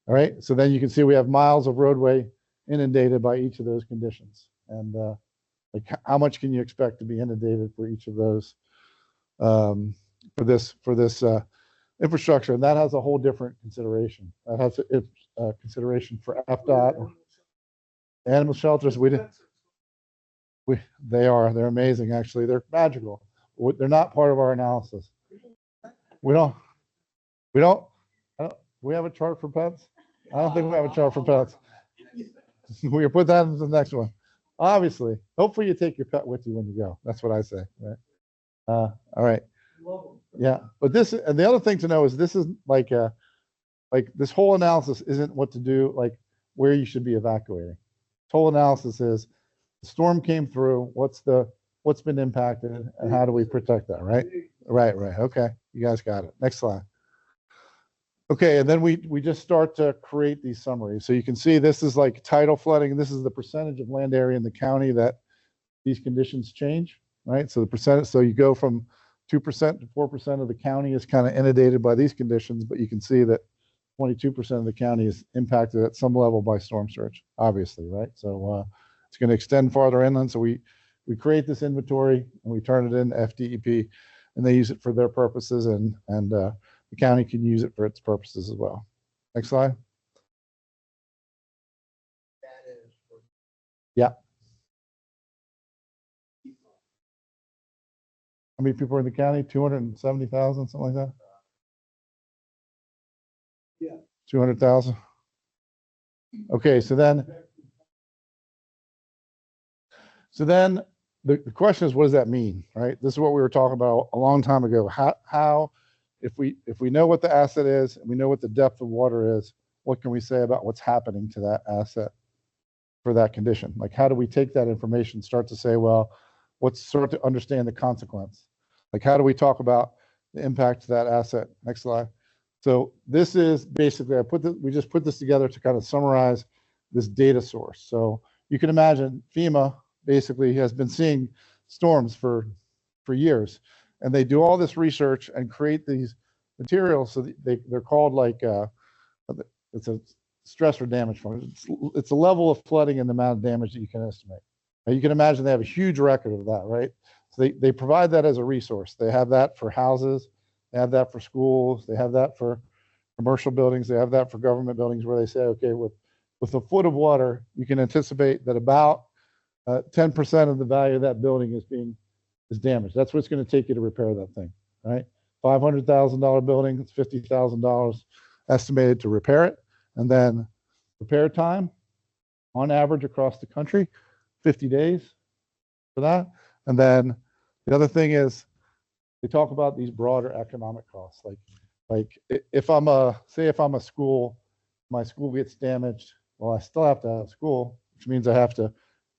C: All right, so then you can see we have miles of roadway inundated by each of those conditions, and like how much can you expect to be inundated for each of those for this infrastructure? And that has a whole different consideration. That has a consideration for FDOT. Animal shelters, they're amazing, actually. They're magical. They're not part of our analysis. We have a chart for pets? I don't think we have a chart for pets. We can put that into the next one. Obviously, hopefully you take your pet with you when you go. That's what I say, right? All right. Yeah, but and the other thing to know is this is like this whole analysis isn't what to do, like where you should be evacuating. This whole analysis is the storm came through, what's been impacted, and how do we protect that, right? Right. Okay, you guys got it. Next slide. Okay, and then we just start to create these summaries. So you can see this is like tidal flooding, and this is the percentage of land area in the county that these conditions change, right? So the percentage, so you go from 2% to 4% of the county is kind of inundated by these conditions, but you can see that 22% of the county is impacted at some level by storm surge, obviously, right? So it's going to extend farther inland. So we create this inventory and we turn it into FDEP, and they use it for their purposes, and the county can use it for its purposes as well. Next slide. Yeah. How many people are in the county? 270,000, something like that?
D: Yeah.
C: 200,000. Okay, so then the question is, what does that mean, right? This is what we were talking about a long time ago. How if we know what the asset is and we know what the depth of water is, what can we say about what's happening to that asset for that condition? Like, how do we take that information, start to say, well, let's start to understand the consequence? Like, how do we talk about the impact to that asset? Next slide. So this is basically, we just put this together to kind of summarize this data source. So you can imagine FEMA basically has been seeing storms for years, and they do all this research and create these materials. So they're called like, it's a stress or damage function. It's a level of flooding and the amount of damage that you can estimate. Now you can imagine they have a huge record of that, right? So they provide that as a resource. They have that for houses, they have that for schools, they have that for commercial buildings, they have that for government buildings, where they say, okay, with a foot of water, you can anticipate that about 10% of the value of that building is damaged. That's what it's going to take you to repair that thing, right? $500,000 building, it's $50,000 estimated to repair it. And then repair time, on average across the country, 50 days for that. And then the other thing is, they talk about these broader economic costs. Like if I'm a school, my school gets damaged, well, I still have to have school, which means I have to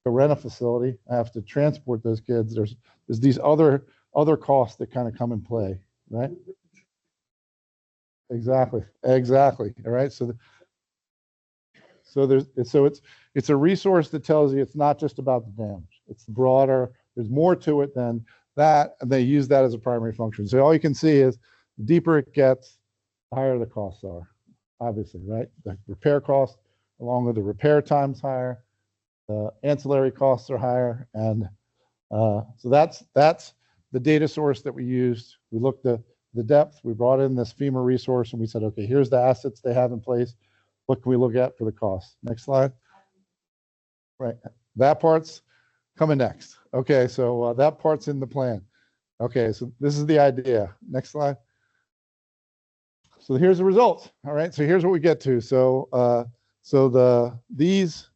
C: rent a facility. I have to transport those kids. There's these other costs that kind of come in play, right? Exactly. All right. So it's a resource that tells you it's not just about the damage. It's broader. There's more to it than that, and they use that as a primary function. So all you can see is the deeper it gets, the higher the costs are, obviously, right? The repair costs, along with the repair times, higher. The ancillary costs are higher, and so that's the data source that we used. We looked at the depth. We brought in this FEMA resource, and we said, okay, here's the assets they have in place. What can we look at for the cost? Next slide. Right, that part's coming next. Okay, so that part's in the plan. Okay, so this is the idea. Next slide. So here's the results. All right, so here's what we get to. So these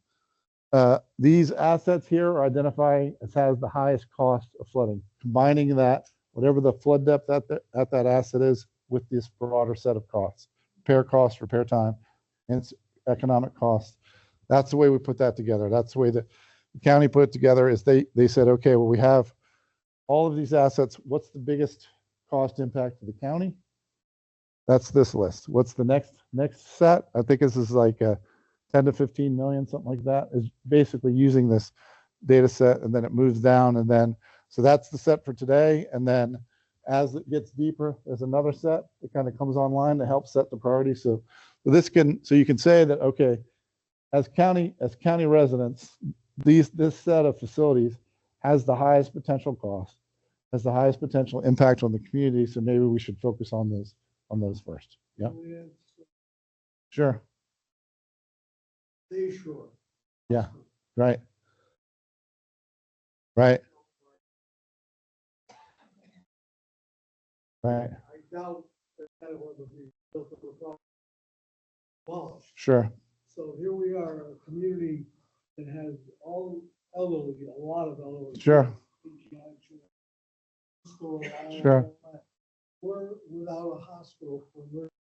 C: assets here are identified as has the highest cost of flooding. Combining that, whatever the flood depth at that asset is, with this broader set of costs, repair time, and economic costs. That's the way we put that together. That's the way that the county put it together. Is they said, okay, well, we have all of these assets. What's the biggest cost impact to the county? That's this list. What's the next set? I think this is like 10 to 15 million, something like that, is basically using this data set, and then it moves down, and then so that's the set for today. And then as it gets deeper, there's another set that kind of comes online to help set the priority. So you can say that, okay, as county residents, this set of facilities has the highest potential cost, has the highest potential impact on the community. So maybe we should focus on those first. Yeah. Sure.
D: Stay sure.
C: Yeah. Right. Right. Right.
D: I doubt that one would be built up with all.
C: Sure.
D: So here we are, a community that has all elderly, a lot of elderly.
C: Sure. Sure.
D: We're without a hospital,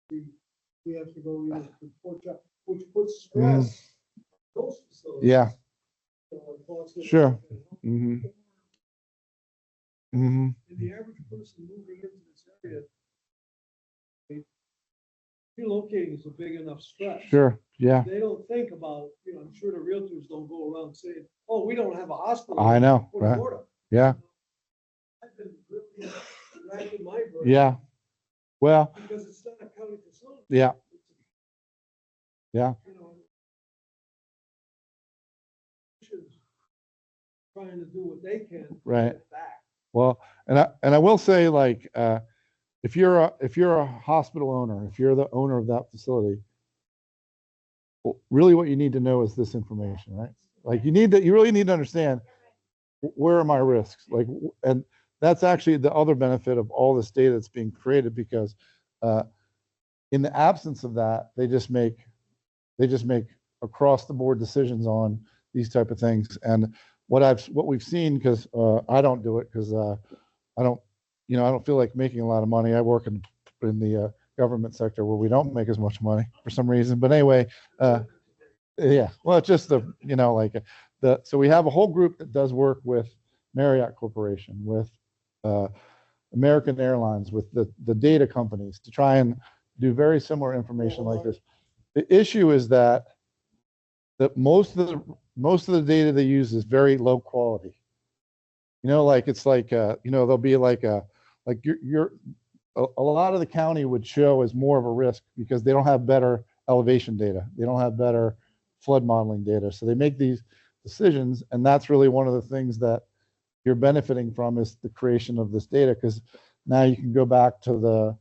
D: we have to go either to Port Charles, which puts stress on those facilities.
C: Yeah.
D: So
C: Sure. Mm-hmm. Mm-hmm.
D: And the average person moving into this area, relocating is a big enough stress.
C: Sure. Yeah.
D: They don't think about, I'm sure the realtors don't go around saying, oh, we don't have a hospital.
C: I know,
D: in
C: right?
D: Florida.
C: Yeah.
D: I've been really racking my brain.
C: Yeah. Well.
D: Because it's not a county facility.
C: Yeah. Yeah.
D: Trying to do what they can.
C: Right.
D: Back.
C: Well, and I will say, like, if you're a hospital owner, if you're the owner of that facility, well, really what you need to know is this information, right? Like you really need to understand, where are my risks? Like, and that's actually the other benefit of all this data that's being created, because in the absence of that, they just make across the board decisions on these type of things. And what we've seen, because I don't do it, because I don't feel like making a lot of money. I work in in the government sector where we don't make as much money for some reason. But anyway, yeah, well, it's just the, you know, like so we have a whole group that does work with Marriott Corporation, with American Airlines, with the data companies to try and do very similar information like this. The issue is that most of the data they use is very low quality. You know, like it's like you know, there'll be like a lot of the county would show as more of a risk because they don't have better elevation data. They don't have better flood modeling data. So they make these decisions, and that's really one of the things that you're benefiting from is the creation of this data, because now you can go back to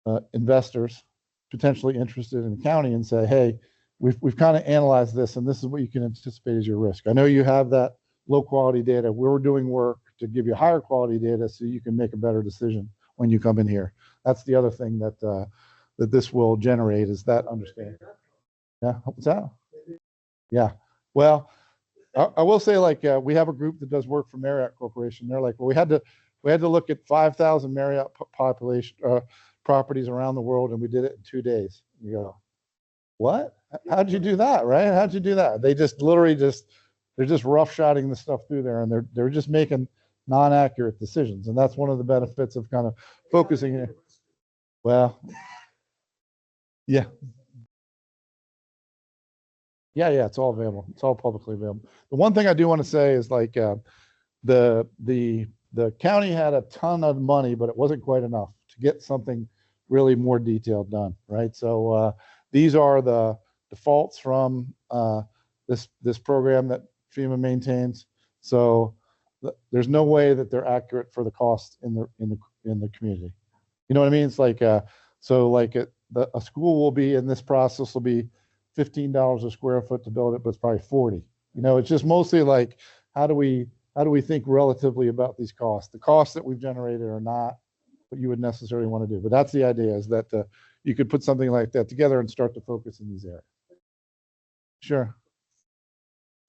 C: the investors potentially interested in the county and say, hey, we've kind of analyzed this, and this is what you can anticipate as your risk. I know you have that low quality data. We're doing work to give you higher quality data so you can make a better decision when you come in here. That's the other thing that that this will generate, is that understanding. Yeah, what's that? Yeah, well, I will say, like, we have a group that does work for Marriott Corporation. They're like, well, we had to look at 5,000 Marriott population properties around the world, and we did it in 2 days. You go, what? How'd you do that, right? How'd you do that? They just literally they're just roughshotting the stuff through there, and they're just making non-accurate decisions, and that's one of the benefits of kind of focusing here. Well, yeah. Yeah, it's all available. It's all publicly available. The one thing I do want to say is, like, the county had a ton of money, but it wasn't quite enough to get something really more detailed done, right? So these are the defaults from this program that FEMA maintains. So there's no way that they're accurate for the cost in the community. You know what I mean? It's like so like a school will be, in this process will be $15 a square foot to build it, but it's probably 40. You know, it's just mostly like, how do we think relatively about these costs? The costs that we've generated are not what you would necessarily want to do, but that's the idea, is that you could put something like that together and start to focus in these areas. Sure.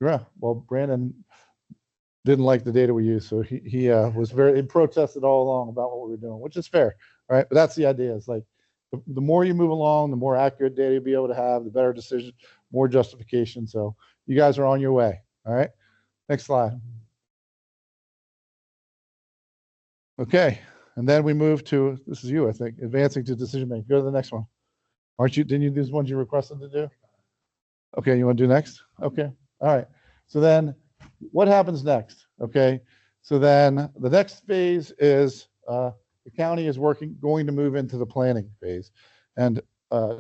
C: Yeah. Well, Brandon didn't like the data we used, so he protested all along about what we were doing, which is fair, right? But that's the idea. Is like, the more you move along, the more accurate data you'll be able to have, the better decision, more justification. So you guys are on your way. All right. Next slide. Okay. And then we move to, this is you, I think, advancing to decision making. Go to the next one. Didn't you do these ones you requested to do? Okay. You want to do next? Okay. All right. So then what happens next? Okay. So then the next phase is, the county is going to move into the planning phase. And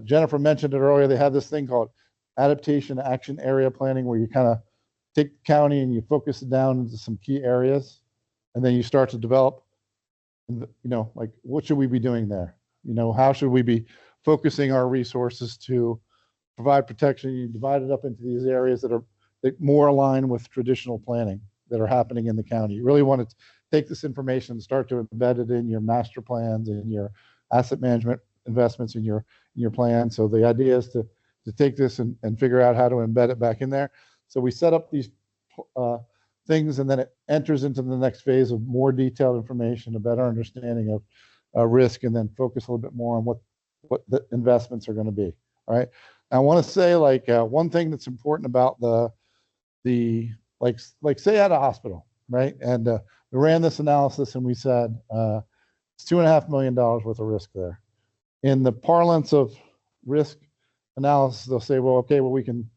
C: Jennifer mentioned it earlier. They have this thing called adaptation action area planning, where you kind of take the county and you focus it down into some key areas. And then you start to develop, you know, like, what should we be doing there? You know, how should we be focusing our resources to provide protection? You divide it up into these areas that are more aligned with traditional planning that are happening in the county. You really want to take this information and start to embed it in your master plans and your asset management investments in your plan. So the idea is to take this and figure out how to embed it back in there. So we set up these things, and then it enters into the next phase of more detailed information, a better understanding of risk, and then focus a little bit more on what the investments are going to be. All right. I want to say, like, one thing that's important about the like say at a hospital, right? And we ran this analysis, and we said it's $2.5 million worth of risk there. In the parlance of risk analysis, they'll say, well, okay, well, we can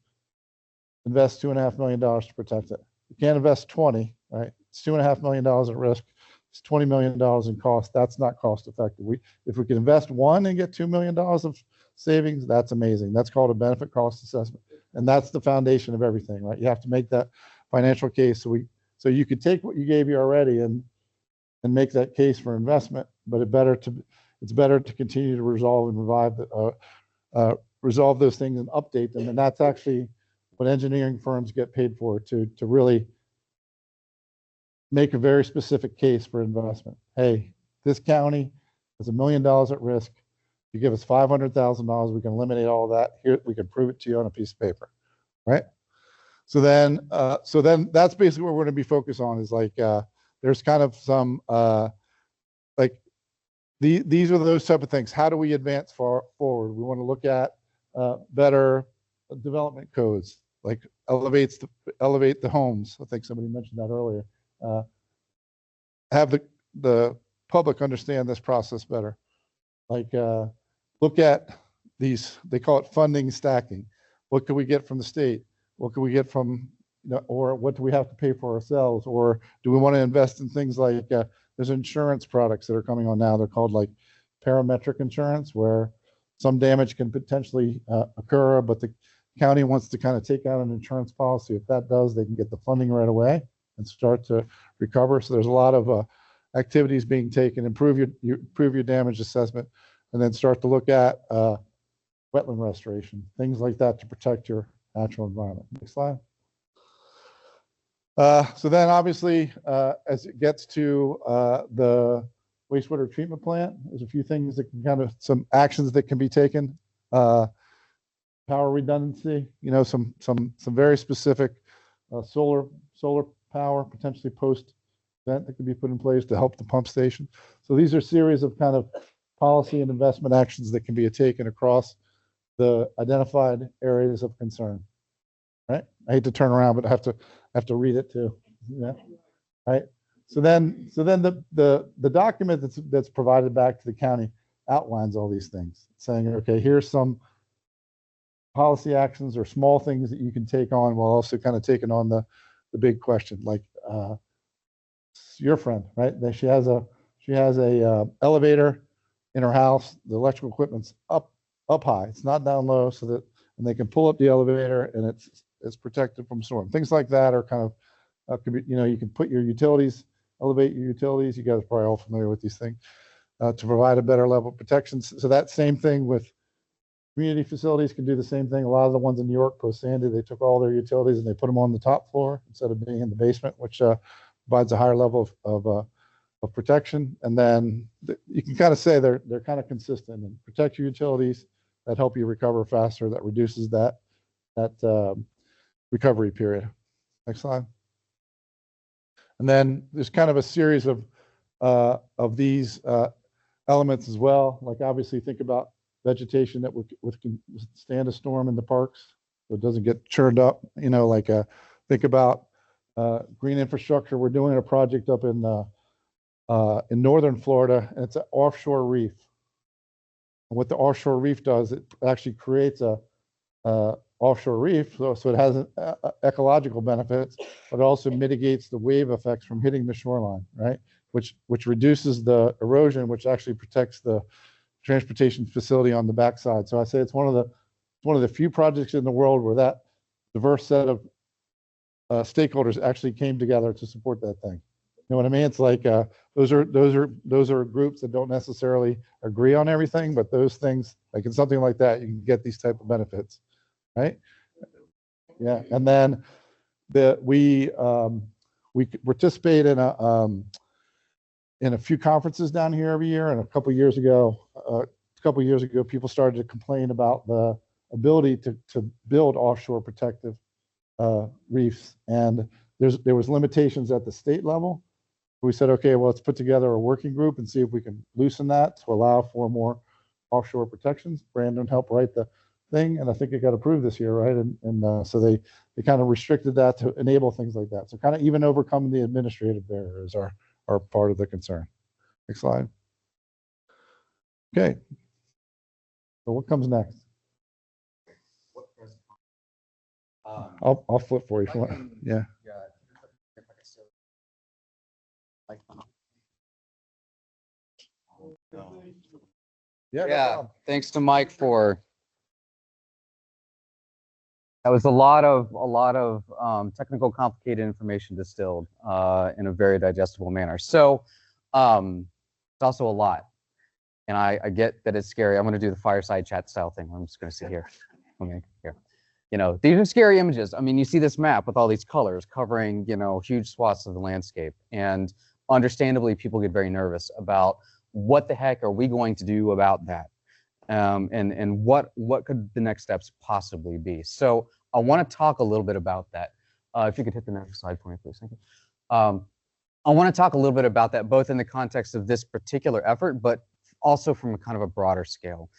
C: invest $2.5 million to protect it. You can't invest 20, right? It's $2.5 million at risk. It's $20 million in cost. That's not cost effective. If we can invest one and get $2 million of savings, that's amazing. That's called a benefit cost assessment. And that's the foundation of everything, right? You have to make that financial case. So you could take what you gave you already and make that case for investment, but it's better to continue to resolve and resolve those things and update them. And that's actually what engineering firms get paid for, to really make a very specific case for investment. Hey, this county has $1 million at risk. You give us $500,000, we can eliminate all of that. Here, we can prove it to you on a piece of paper, right? So then that's basically what we're going to be focused on, is like, there's kind of some, like, these are those type of things. How do we advance forward? We want to look at better development codes, like elevate the homes. I think somebody mentioned that earlier. Have the public understand this process better. Like look at these, they call it funding stacking. What can we get from the state? What can we get from, or what do we have to pay for ourselves? Or do we want to invest in things like, there's insurance products that are coming on now. They're called like parametric insurance, where some damage can potentially occur, but the county wants to kind of take out an insurance policy. If that does, they can get the funding right away and start to recover. So there's a lot of activities being taken, improve your damage assessment, and then start to look at wetland restoration, things like that to protect your natural environment. Next slide. So then obviously, as it gets to the wastewater treatment plant, there's a few things that can some actions that can be taken. Power redundancy, some very specific solar power, potentially post event that can be put in place to help the pump station. So these are a series of kind of policy and investment actions that can be taken across the identified areas of concern. Right? I hate to turn around, but I have to read it too. Yeah. Right. So then the document that's provided back to the county outlines all these things, saying, okay, here's some policy actions or small things that you can take on, while also kind of taking on the big question, like your friend, right? She has a elevator in her house. The electrical equipment's up high. It's not down low, so that and they can pull up the elevator and it's protected from storm. Things like that are kind of could be, you can put your utilities, elevate your utilities. You guys are probably all familiar with these things to provide a better level of protection. So that same thing with community facilities can do the same thing. A lot of the ones in New York post Sandy, they took all their utilities and they put them on the top floor instead of being in the basement, which provides a higher level of protection. And then you can kind of say they're kind of consistent and protect your utilities that help you recover faster, that reduces that recovery period. Next slide. And then there's kind of a series of these elements as well. Like obviously think about vegetation that would stand a storm in the parks, so it doesn't get churned up. Think about green infrastructure. We're doing a project up in northern Florida, and it's an offshore reef. And what the offshore reef does, it actually creates a offshore reef, so it has ecological benefits, but it also mitigates the wave effects from hitting the shoreline, right? Which reduces the erosion, which actually protects the transportation facility on the backside. So I say it's one of the few projects in the world where that diverse set of stakeholders actually came together to support that thing. You know what I mean? It's like those are groups that don't necessarily agree on everything, but those things, like in something like that, you can get these type of benefits, right? Yeah, and then we participate in a few conferences down here every year. And a couple of years ago, people started to complain about the ability to build offshore protective reefs, and there was limitations at the state level. We said, okay, well, let's put together a working group and see if we can loosen that to allow for more offshore protections. Brandon helped write the thing, and I think it got approved this year, right? And so they kind of restricted that to enable things like that. So kind of even overcoming the administrative barriers are part of the concern. Next slide. Okay. So what comes next? I'll flip for you if you want. Yeah.
A: Yeah. Thanks to Mike for. That was a lot of technical, complicated information distilled in a very digestible manner. So it's also a lot, and I get that it's scary. I'm going to do the fireside chat style thing. I'm just going to sit here. Okay, here. These are scary images. I mean, you see this map with all these colors covering, huge swaths of the landscape, and understandably, people get very nervous about what the heck are we going to do about that, and what could the next steps possibly be. So I want to talk a little bit about that. If you could hit the next slide for me, please. Thank you. I want to talk a little bit about that, both in the context of this particular effort, but also from a kind of a broader scale.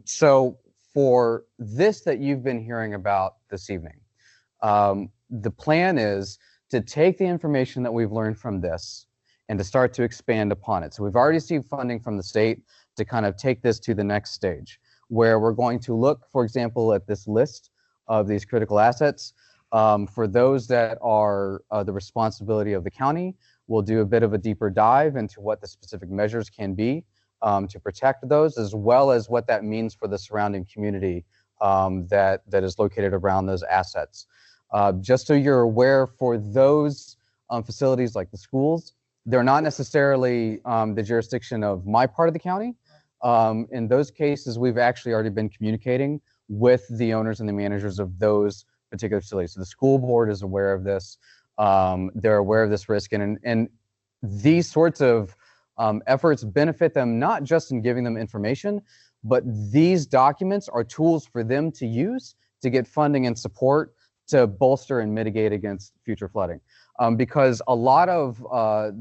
A: So for this that you've been hearing about this evening, the plan is to take the information that we've learned from this and to start to expand upon it. So we've already received funding from the state to kind of take this to the next stage, where we're going to look, for example, at this list of these critical assets. For those that are the responsibility of the county, we'll do a bit of a deeper dive into what the specific measures can be to protect those, as well as what that means for the surrounding community that is located around those assets. Just so you're aware, for those facilities like the schools, they're not necessarily the jurisdiction of my part of the county. In those cases, we've actually already been communicating with the owners and the managers of those particular facilities. So the school board is aware of this. They're aware of this risk, and these sorts of efforts benefit them not just in giving them information, but these documents are tools for them to use to get funding and support to bolster and mitigate against future flooding. Because a lot of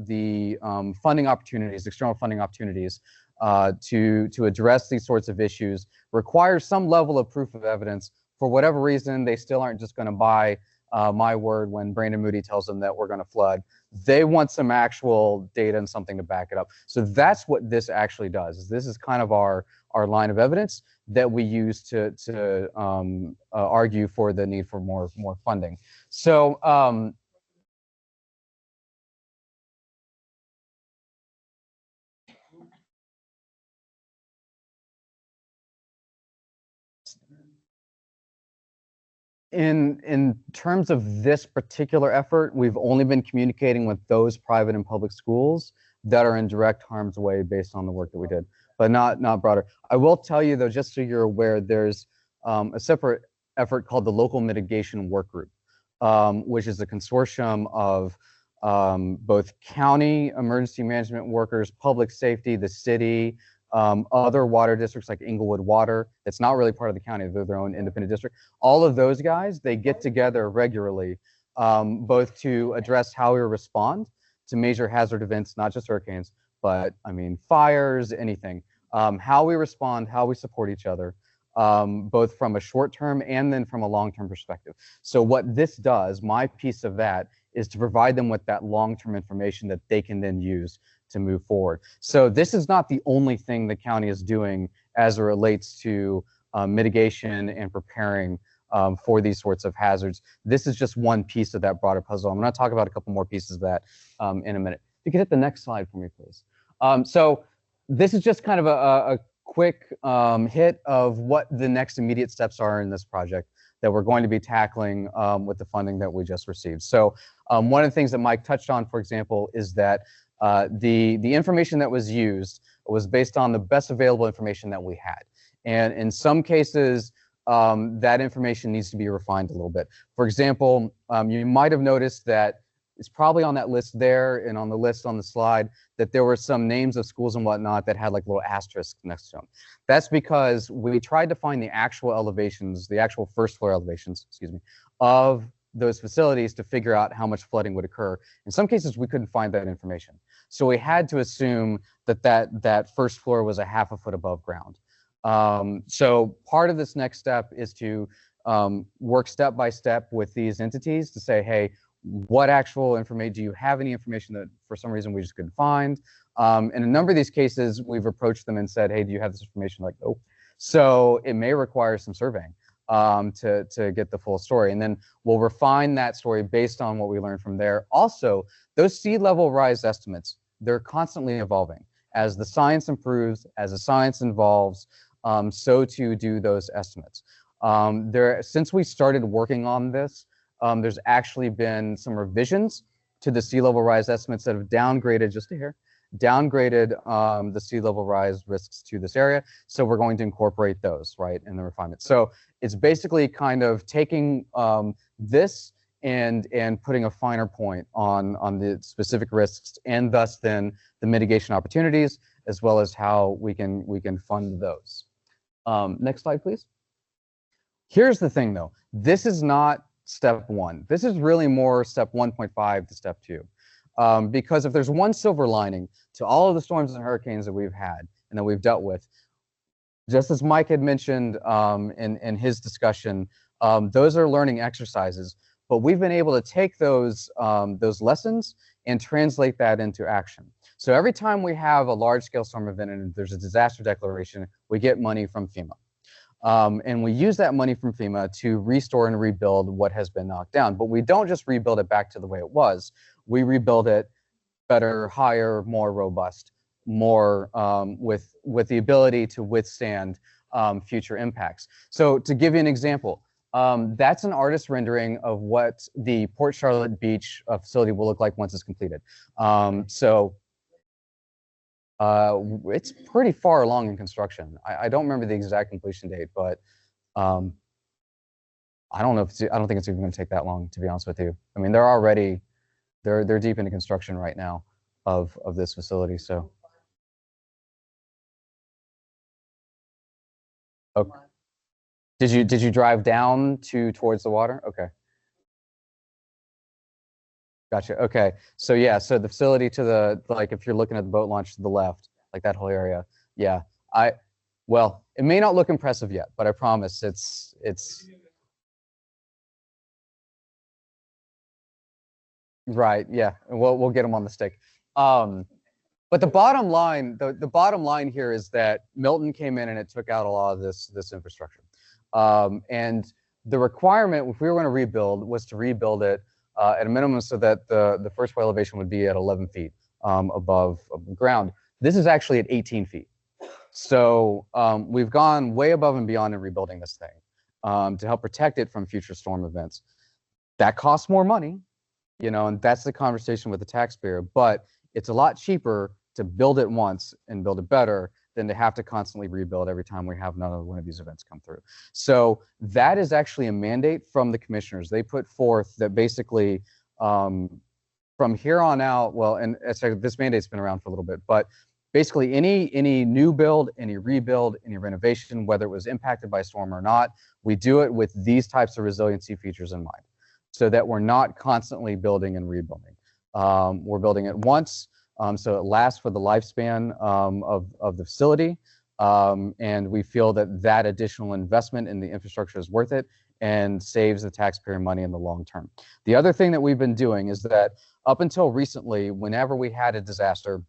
A: the funding opportunities, external funding opportunities, to address these sorts of issues require some level of proof of evidence. For whatever reason, they still aren't just going to buy my word when Brandon Moody tells them that we're going to flood. They want some actual data and something to back it up. So that's what this actually does. This is kind of our line of evidence that we use to argue for the need for more funding. So in terms of this particular effort, we've only been communicating with those private and public schools that are in direct harm's way based on the work that we did, but not broader. I will tell you though, just so you're aware, there's a separate effort called the Local Mitigation Work Group, which is a consortium of both county emergency management workers, public safety, the city, other water districts like Inglewood Water. It's not really part of the county, they're their own independent district. All of those guys, they get together regularly, both to address how we respond to major hazard events, not just hurricanes, but I mean, fires, anything. How we respond, how we support each other, both from a short-term and then from a long-term perspective. So what this does, my piece of that, is to provide them with that long-term information that they can then use to move forward. So this is not the only thing the county is doing as it relates to mitigation and preparing for these sorts of hazards. This is just one piece of that broader puzzle. I'm going to talk about a couple more pieces of that in a minute. You can hit the next slide for me, please. So this is just kind of a quick hit of what the next immediate steps are in this project that we're going to be tackling with the funding that we just received. So one of the things that Mike touched on, for example, is that the information that was used was based on the best available information that we had. And in some cases, that information needs to be refined a little bit. For example, you might have noticed that it's probably on that list there and on the list on the slide that there were some names of schools and whatnot that had like little asterisks next to them. That's because we tried to find the actual elevations, the actual first floor elevations, excuse me, of those facilities to figure out how much flooding would occur. In some cases, we couldn't find that information. So we had to assume that first floor was a half a foot above ground. So part of this next step is to work step by step with these entities to say, hey, what actual information, do you have any information that for some reason we just couldn't find? In a number of these cases, we've approached them and said, hey, do you have this information? Like, nope. So it may require some surveying to get the full story. And then we'll refine that story based on what we learned from there. Also, those sea level rise estimates, they're constantly evolving. As the science improves, as the science evolves, so too do those estimates. Since we started working on this, there's actually been some revisions to the sea level rise estimates that have downgraded, just a hair, downgraded the sea level rise risks to this area. So we're going to incorporate those, right, in the refinement. So it's basically kind of taking this and putting a finer point on the specific risks and thus then the mitigation opportunities, as well as how we can fund those. Next slide, please. Here's the thing though, this is not step one. This is really more step 1.5 to step 2. Because if there's one silver lining to all of the storms and hurricanes that we've had and that we've dealt with. Just as Mike had mentioned in his discussion, those are learning exercises, but we've been able to take those lessons and translate that into action. So every time we have a large-scale storm event and there's a disaster declaration, we get money from FEMA. And we use that money from FEMA to restore and rebuild what has been knocked down. But we don't just rebuild it back to the way it was. We rebuild it better, higher, more robust, more with the ability to withstand future impacts. So to give you an example, that's an artist rendering of what the Port Charlotte Beach facility will look like once it's completed. It's pretty far along in construction. I don't remember the exact completion date, but I don't think it's even going to take that long, to be honest with you. I mean, they're deep into construction right now of this facility. So, okay. Did you drive down towards the water? Okay. Gotcha. Okay. So yeah, so the facility to the, like, if you're looking at the boat launch to the left, like that whole area. Yeah. Well, it may not look impressive yet, but I promise it's right. Yeah. We'll get them on the stick. But the bottom line, the bottom line here is that Milton came in and it took out a lot of this infrastructure. And the requirement, if we were going to rebuild, was to rebuild it at a minimum so that the first floor elevation would be at 11 feet above the ground. This is actually at 18 feet. So we've gone way above and beyond in rebuilding this thing to help protect it from future storm events. That costs more money, you know, and that's the conversation with the taxpayer. But it's a lot cheaper to build it once and build it better than to have to constantly rebuild every time we have another one of these events come through. So that is actually a mandate from the commissioners. They put forth that basically from here on out, well, and this mandate's been around for a little bit, but basically any new build, any rebuild, any renovation, whether it was impacted by storm or not, we do it with these types of resiliency features in mind, so that we're not constantly building and rebuilding. We're building it once, so it lasts for the lifespan of the facility, and we feel that that additional investment in the infrastructure is worth it and saves the taxpayer money in the long term. The other thing that we've been doing is that up until recently, whenever we had a disaster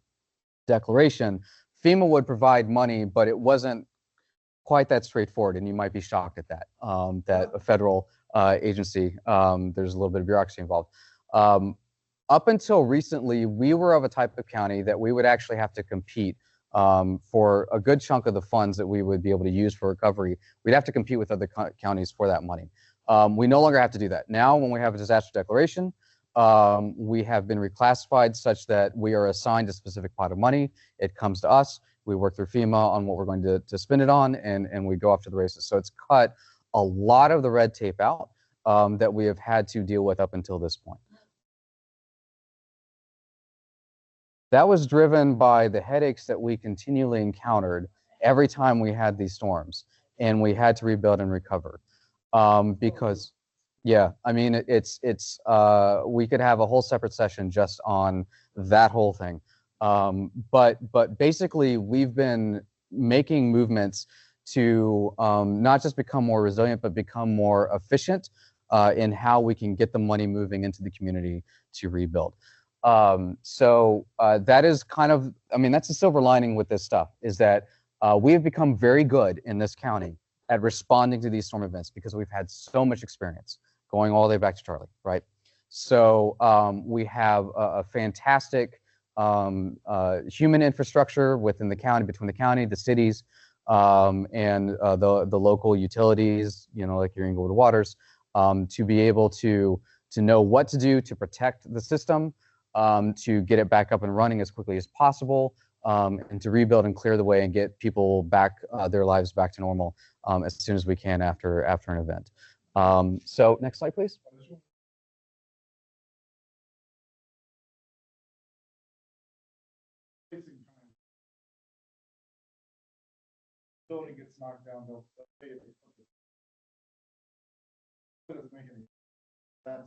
A: declaration, FEMA would provide money, but it wasn't quite that straightforward, and you might be shocked at that, that a federal agency, there's a little bit of bureaucracy involved. Up until recently, we were of a type of county that we would actually have to compete for a good chunk of the funds that we would be able to use for recovery. We'd have to compete with other counties for that money. We no longer have to do that. Now, when we have a disaster declaration, we have been reclassified such that we are assigned a specific pot of money. It comes to us. We work through FEMA on what we're going to spend it on, and we go off to the races. So it's cut a lot of the red tape out that we have had to deal with up until this point. That was driven by the headaches that we continually encountered every time we had these storms, and we had to rebuild and recover. Because, yeah, I mean, we could have a whole separate session just on that whole thing. But basically, we've been making movements to not just become more resilient, but become more efficient in how we can get the money moving into the community to rebuild. So that is kind of, I mean, that's the silver lining with this stuff, is that we have become very good in this county at responding to these storm events because we've had so much experience going all the way back to Charlie, right? So we have a fantastic human infrastructure within the county, between the county, the cities, and the local utilities, you know, like your Inglewood Waters, to be able to know what to do to protect the system, to get it back up and running as quickly as possible, and to rebuild and clear the way and get people back, their lives back to normal as soon as we can after an event. So next slide, please.
C: Building gets knocked down, they'll pay it. It doesn't make any sense.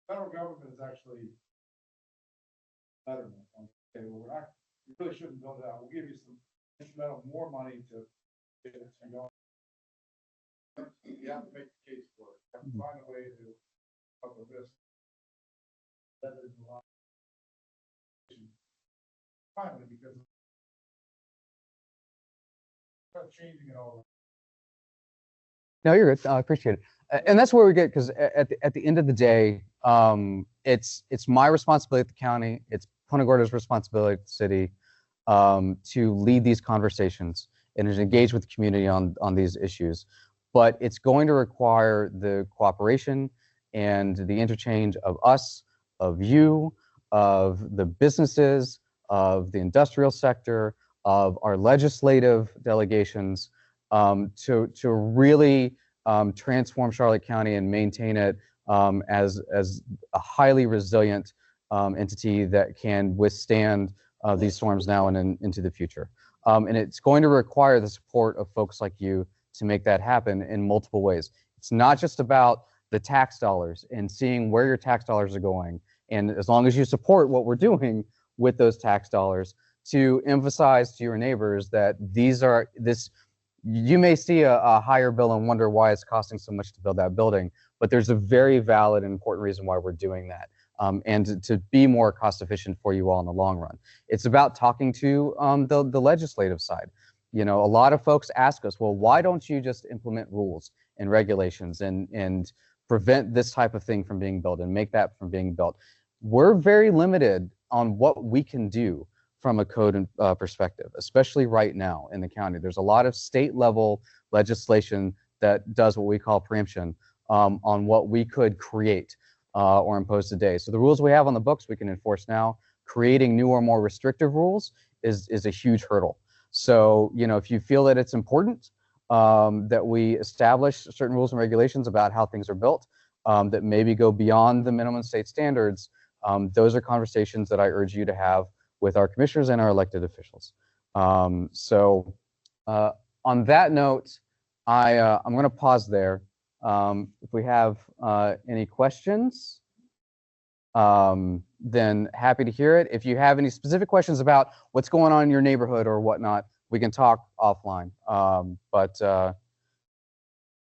C: Federal government is actually better than, okay, well, we really shouldn't build it out. We'll give you some instrumental more money to get it to go. You have to make the case for it. You have to find a way to cover this. That is a lot. Finally, because start changing it all.
A: No, you're good. I appreciate it. And that's where we get, because at the end of the day, it's my responsibility at the county, it's Punta Gorda's responsibility at the city, to lead these conversations and to engage with the community on these issues. But it's going to require the cooperation and the interchange of us, of you, of the businesses, of the industrial sector, of our legislative delegations, to really transform Charlotte County and maintain it as a highly resilient entity that can withstand these storms now and into the future. And it's going to require the support of folks like you to make that happen in multiple ways. It's not just about the tax dollars and seeing where your tax dollars are going. And as long as you support what we're doing with those tax dollars, to emphasize to your neighbors that you may see a higher bill and wonder why it's costing so much to build that building, but there's a very valid and important reason why we're doing that. And to be more cost efficient for you all in the long run. It's about talking to the legislative side. You know, a lot of folks ask us, well, why don't you just implement rules and regulations and prevent this type of thing from being built and make that from being built? We're very limited on what we can do from a code perspective, especially right now in the county. There's a lot of state level legislation that does what we call preemption on what we could create or impose today. So the rules we have on the books we can enforce now. Creating new or more restrictive rules is a huge hurdle. So, you know, if you feel that it's important that we establish certain rules and regulations about how things are built that maybe go beyond the minimum state standards, those are conversations that I urge you to have with our commissioners and our elected officials. So on that note, I'm going to pause there. If we have any questions, then happy to hear it. If you have any specific questions about what's going on in your neighborhood or whatnot, we can talk offline. But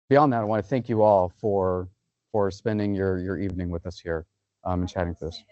A: beyond that, I want to thank you all for spending your evening with us here and chatting through this.